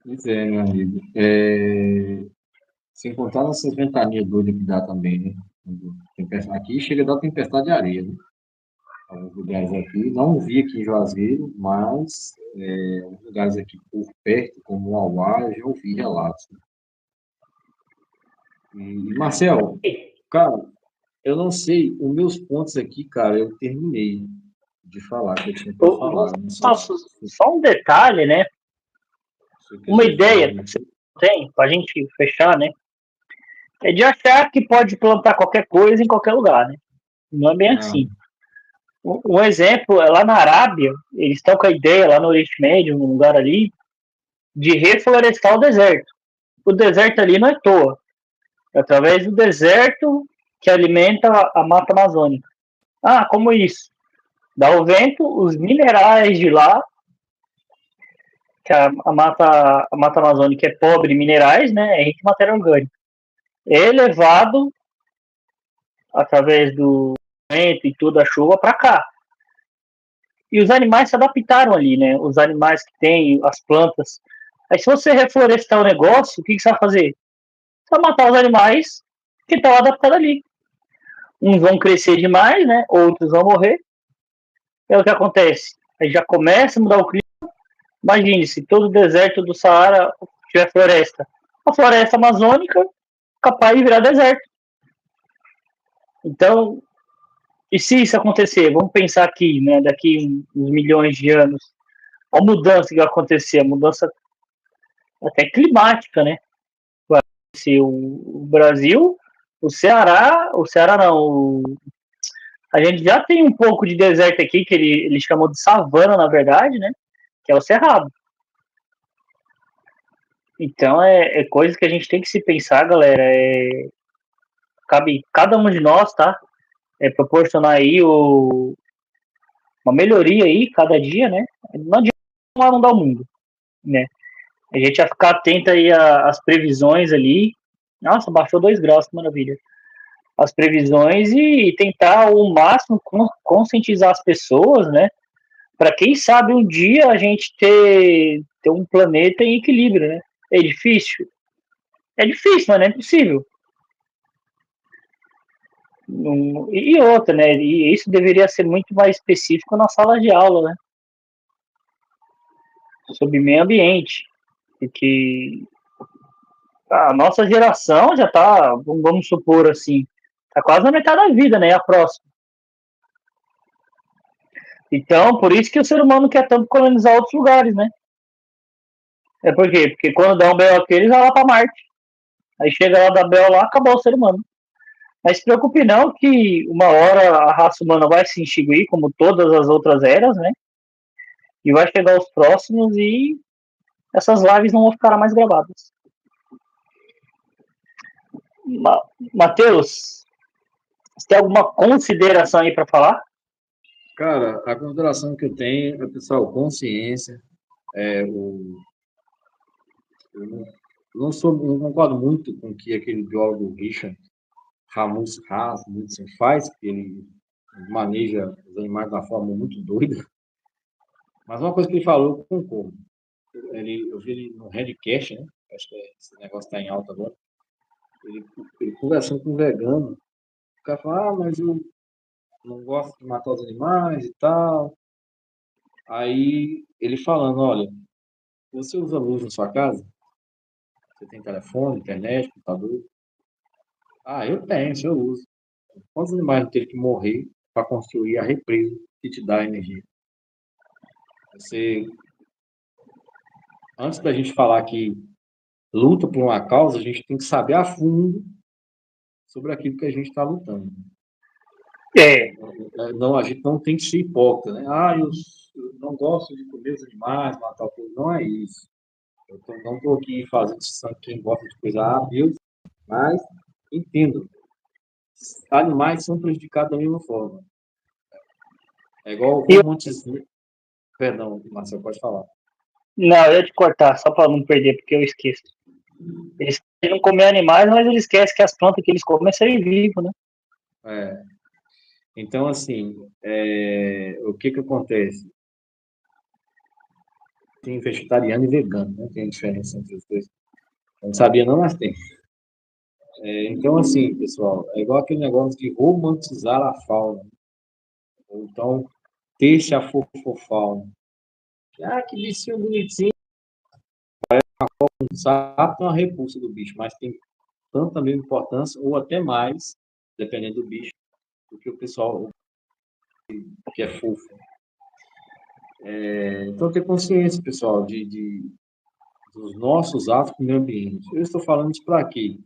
Pois é, meu amigo. Sem contar nessas ventanias doidas que dá também, né? Aqui chega a dar tempestade de areia, né? Alguns lugares aqui, não vi aqui em Juazeiro, mas alguns lugares aqui por perto, como o Auá, eu já ouvi relatos. Né? E, Marcel, cara, Eu não sei, os meus pontos aqui, cara, eu terminei de falar, que eu tinha para falar. Não sei
Só um detalhe, né?
se eu
Uma
quiser falar.
ideia que você tem, para a gente fechar, né? É de achar que pode plantar qualquer coisa em qualquer lugar, né? Não é bem
Ah,
assim. Um exemplo é lá na Arábia, eles estão com a ideia lá no Oriente Médio, num lugar ali, de reflorestar o deserto. O deserto ali não é à toa. É através do deserto que alimenta a mata amazônica. Ah, como isso? Dá o vento, os minerais de lá, que a mata amazônica é pobre em minerais, né? É rica em matéria orgânica. É levado através do vento e toda a chuva para cá. E os animais se adaptaram ali, né? Os animais que tem, as plantas. Aí se você reflorestar o negócio, o que você vai fazer? Você vai matar os animais que estão adaptados ali. Uns vão crescer demais, né? Outros vão morrer. É o que acontece. Aí já começa a mudar o clima. Imagine se todo o deserto do Saara tiver floresta. A floresta amazônica capaz de virar deserto. Então, e se isso acontecer? Vamos pensar aqui, né? Daqui uns milhões de anos, a mudança que vai acontecer, a mudança até climática, né? Vai ser o Brasil, o Ceará não, a gente já tem um pouco de deserto aqui, que ele chamou de savana, na verdade, né? Que é o Cerrado. Então, é coisa que a gente tem que se pensar, galera. Cabe cada um de nós, tá? Proporcionar aí uma melhoria aí, cada dia, né? Não adianta mudar o mundo, né? A gente vai ficar atento aí às previsões ali. Nossa, baixou 2 graus, que maravilha. As previsões e tentar o máximo conscientizar as pessoas, né? Para quem sabe um dia a gente ter um planeta em equilíbrio, né? É difícil? É difícil, mas não é impossível. E outra, né? E isso deveria ser muito mais específico na sala de aula, né? Sobre meio ambiente. Porque a nossa geração já tá, vamos supor assim, tá quase na metade da vida, né? A próxima. Então, por isso que o ser humano quer tanto colonizar outros lugares, né? É por quê? Porque quando dá um BO aqui, eles vão lá para Marte. Aí chega lá da BO lá, acabou o ser humano. Mas se preocupe não que uma hora a raça humana vai se extinguir, como todas as outras eras, né? E vai chegar os próximos e essas lives não vão ficar mais gravadas. Matheus, você tem alguma consideração aí para falar?
cara, a consideração que eu tenho é, pessoal, consciência. Eu não concordo muito com o que aquele biólogo Richard Rasmussen faz, que ele maneja os animais de uma forma muito doida. Mas uma coisa que ele falou, eu concordo. Eu vi ele no Redcast, né? Acho que esse negócio está em alta agora. Ele conversando com um vegano, o cara fala, mas eu não gosto de matar os animais e tal. Aí ele falando, olha, você usa luz na sua casa? Você tem telefone, internet, computador? Ah, eu tenho, isso eu uso. Quantos animais teve que morrer para construir a represa que te dá energia? Você, antes da gente falar que luta por uma causa, a gente tem que saber a fundo sobre aquilo que a gente está lutando.
É.
Não, a gente não tem que ser hipócrita, né? Ah, eu não gosto de comer os animais, matar o povo. Não é isso. Não estou aqui fazendo distinção de quem gosta de coisa A, Deus, mas entendo. Animais são prejudicados da mesma forma. É igual romantizar. Perdão, Marcelo, pode falar.
Não, eu ia te cortar, só para não perder, porque eu esqueço. Eles querem comer animais, mas eles esquecem que as plantas que eles comem são vivos, né?
É. Então, assim, o que acontece? Tem vegetariano e vegano, né? Tem diferença entre os dois. Eu não sabia não, mas tem. Então, assim, pessoal, é igual aquele negócio de romantizar a fauna. Ou então, deixa a fofofauna. Ah, que bichinho bonitinho. Um sapo é uma repulsa do bicho, mas tem tanta mesma importância, ou até mais, dependendo do bicho, do que o pessoal que é fofo. Então, ter consciência, pessoal, dos nossos atos com o meio ambiente. Eu estou falando isso para quê?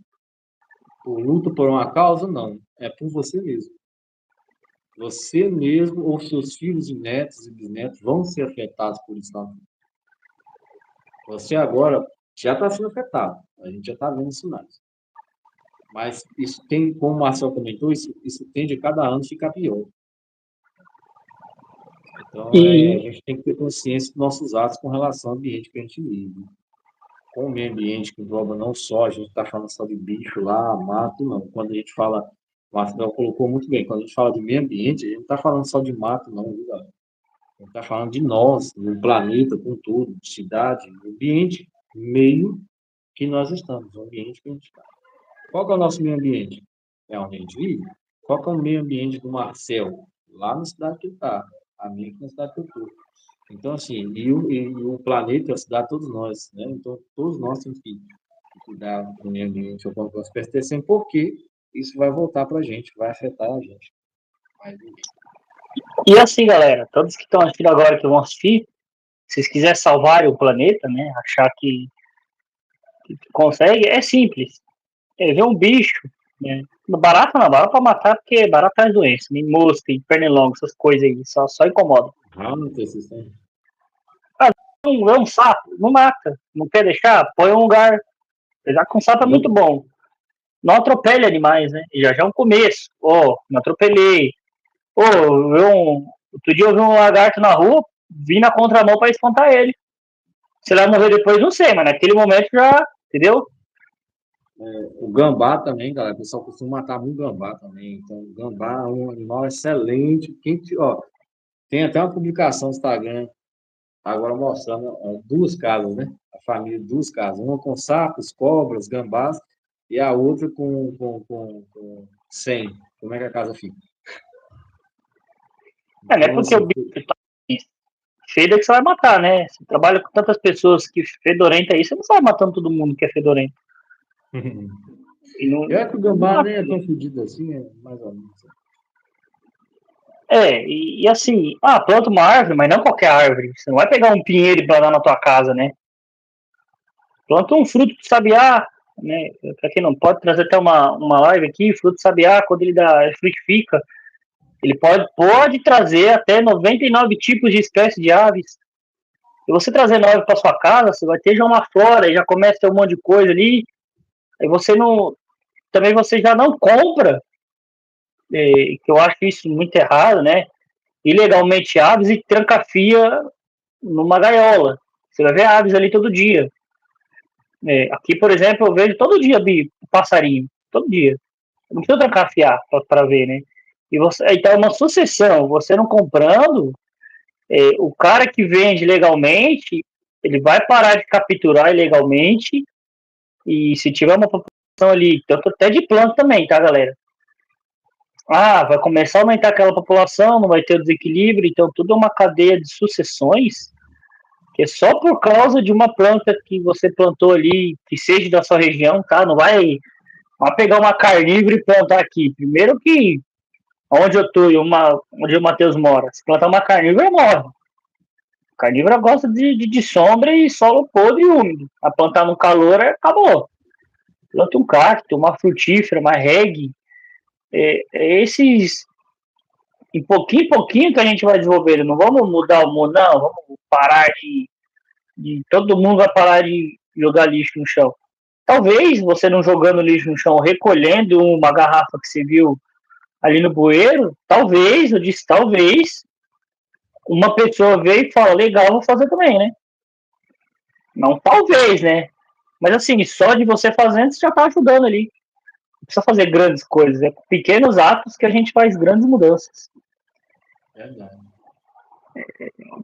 Por luta por uma causa? Não. É por você mesmo. Você mesmo ou seus filhos e netos e bisnetos vão ser afetados por isso lá. Você agora já está sendo afetado. A gente já está vendo sinais. Mas isso tem, como o Marcel comentou, isso tende a cada ano ficar pior. Então, a gente tem que ter consciência dos nossos atos com relação ao ambiente que a gente vive. Com o meio ambiente que engloba não só, a gente está falando só de bicho lá, mato, não. Quando a gente fala, o Marcel colocou muito bem, quando a gente fala de meio ambiente, a gente não está falando só de mato, não, viu, galera? A gente está falando de nós, do planeta, com tudo, de cidade, ambiente, meio que nós estamos, o ambiente que a gente está. Qual que é o nosso meio ambiente? É onde a gente vive? Qual que é o meio ambiente do Marcel? Lá na cidade que ele está, a minha aqui na cidade que eu estou. Então, assim, o planeta, a cidade, todos nós, né? Então, todos nós temos que cuidar do meio ambiente, ou com as espécies, porque isso vai voltar para a gente, vai afetar a gente.
E assim, galera, todos que estão assistindo agora, que vão assistir, se vocês quiserem salvar o planeta, né, achar que consegue, é simples. Ver um bicho, né, barata não, barata para matar, porque barata traz doença, nem mosca, pernilongo, essas coisas aí, só incomoda. Vê um sapo, não mata, não quer deixar, põe um lugar, apesar que um sapo é muito bom. Não atropele animais, né, já é um começo, não atropelei. Outro dia eu vi um lagarto na rua, vim na contramão para espantar ele. Se ele vai morrer depois, não sei, mas naquele momento já, entendeu?
O gambá também, galera, o pessoal costuma matar muito gambá também. Então, o gambá é um animal excelente. Tem até uma publicação no Instagram, agora mostrando duas casas, né? A família de duas casas. Uma com sapos, cobras, gambás, e a outra com 100. Como é que a casa fica?
Não é porque o bicho tá fedor que você vai matar, né? Você trabalha com tantas pessoas que fedorenta aí, você não sai matando todo mundo que é fedorento.
Que o gambá nem é tão fedido assim, é mais ou menos.
E assim, planta uma árvore, mas não qualquer árvore. Você não vai pegar um pinheiro e plantar na tua casa, né? Planta um fruto de sabiá, né? Para quem não pode trazer até uma live aqui, fruto de sabiá, quando ele frutifica, ele pode trazer até 99 tipos de espécies de aves. Se você trazer 9 para sua casa, você vai ter já uma flora, já começa a ter um monte de coisa ali. Aí você não. Também você já não compra, que eu acho isso muito errado, né? Ilegalmente aves e trancafia numa gaiola. Você vai ver aves ali todo dia. Aqui, por exemplo, eu vejo todo dia passarinho. Todo dia. Não precisa trancafiar para ver, né? Então é uma sucessão. Você não comprando, o cara que vende legalmente, ele vai parar de capturar ilegalmente. E se tiver uma população ali, tanto até de planta também, tá, galera? Vai começar a aumentar aquela população, não vai ter o desequilíbrio, então tudo é uma cadeia de sucessões, que é só por causa de uma planta que você plantou ali, que seja da sua região, tá? Não vai pegar uma carnívora e plantar aqui. Primeiro que onde eu tô, onde o Matheus mora, se plantar uma carnívora, morre. A carnívora gosta de sombra e solo podre e úmido. A plantar no calor, acabou. Planta um cacto, uma frutífera, uma reggae. Esses em pouquinho que a gente vai desenvolver. Não vamos mudar o mundo, não. Vamos parar todo mundo vai parar de jogar lixo no chão. Talvez você não jogando lixo no chão, recolhendo uma garrafa que você viu ali no bueiro, talvez, eu disse talvez, uma pessoa veio e fala, legal, vou fazer também, né? Não talvez, né? Mas assim, só de você fazendo, você já tá ajudando ali. Não precisa fazer grandes coisas, é com pequenos atos que a gente faz grandes mudanças.
Verdade.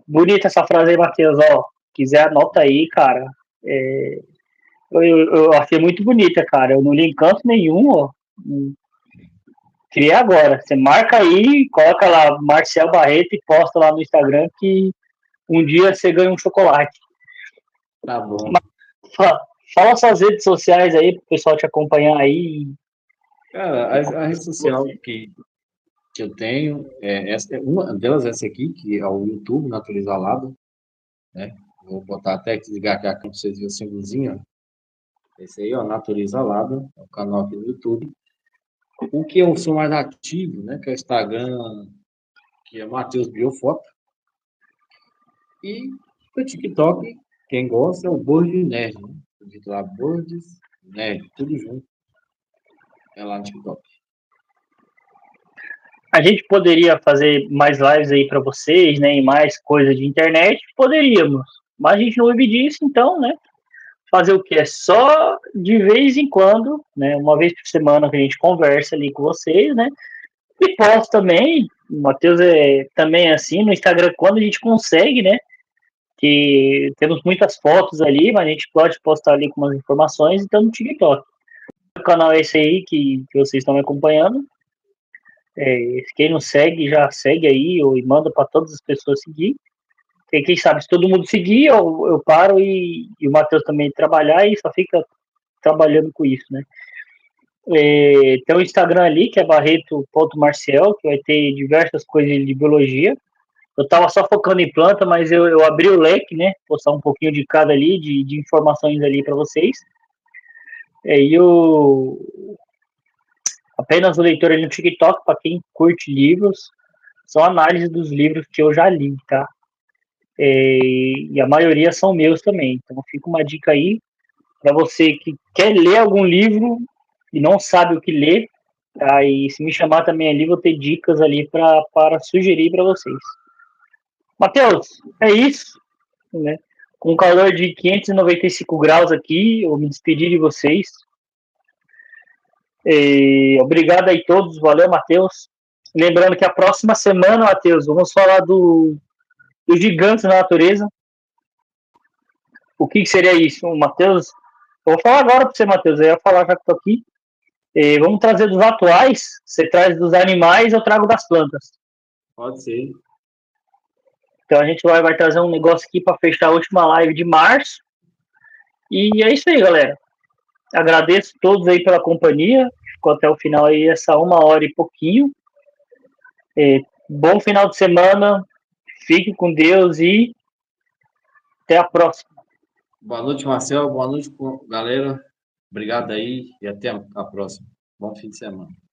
Bonita essa frase aí, Matheus, quiser anota aí, cara. Eu achei muito bonita, cara. Eu não li em canto nenhum, Criei agora. Você marca aí, coloca lá Marcel Barreto e posta lá no Instagram que um dia você ganha um chocolate.
Tá bom.
Fala suas redes sociais aí pro pessoal te acompanhar aí.
Cara, a rede social que eu tenho, uma delas é essa aqui, que é o YouTube, Natureza Lab, né? Vou botar até que desligar aqui a câmera pra vocês verem o símbolozinho, ó. Esse aí, ó, Natureza Lab, é o canal aqui do YouTube. O que eu sou mais ativo, né, que é o Instagram, que é Matheus Biofoto. E o TikTok, quem gosta é o Borges Nerd, né? Digita lá, Borges Nerd, tudo junto. É lá no TikTok.
A gente poderia fazer mais lives aí para vocês, né? E mais coisa de internet, poderíamos. Mas a gente não vive disso, então, né? Fazer o que? É só de vez em quando, né? Uma vez por semana que a gente conversa ali com vocês, né? E posto também, o Matheus é também assim, no Instagram, quando a gente consegue, né? Que temos muitas fotos ali, mas a gente pode postar ali com umas informações, então no TikTok. O canal é esse aí que vocês estão me acompanhando. Quem não segue, já segue aí, ou manda para todas as pessoas seguir. E quem sabe, se todo mundo seguir, eu paro e o Matheus também trabalhar e só fica trabalhando com isso, né? Tem o Instagram ali, que é barreto.marcial, que vai ter diversas coisas de biologia. Eu estava só focando em planta, mas eu abri o leque, né? Postar um pouquinho de cada ali, de informações ali para vocês. E apenas o leitor ali no TikTok, para quem curte livros, são análises dos livros que eu já li, tá? E a maioria são meus também. Então fica uma dica aí para você que quer ler algum livro e não sabe o que ler. Aí, se me chamar também ali, vou ter dicas ali para sugerir para vocês. Matheus, é isso, né? Com calor de 595 graus aqui, eu me despedi de vocês. Obrigado aí a todos, valeu, Matheus. Lembrando que a próxima semana, Matheus, vamos falar dos gigantes da natureza. O que seria isso? O Matheus, eu vou falar agora para você, Matheus, eu ia falar já que estou aqui. Vamos trazer dos atuais, você traz dos animais, eu trago das plantas.
Pode ser.
Então a gente vai trazer um negócio aqui para fechar a última live de março. E é isso aí, galera. Agradeço a todos aí pela companhia. Ficou até o final aí essa 1 hora e pouquinho. Bom final de semana. Fique com Deus e até a próxima.
Boa noite, Marcel. Boa noite, galera. Obrigado aí e até a próxima. Bom fim de semana.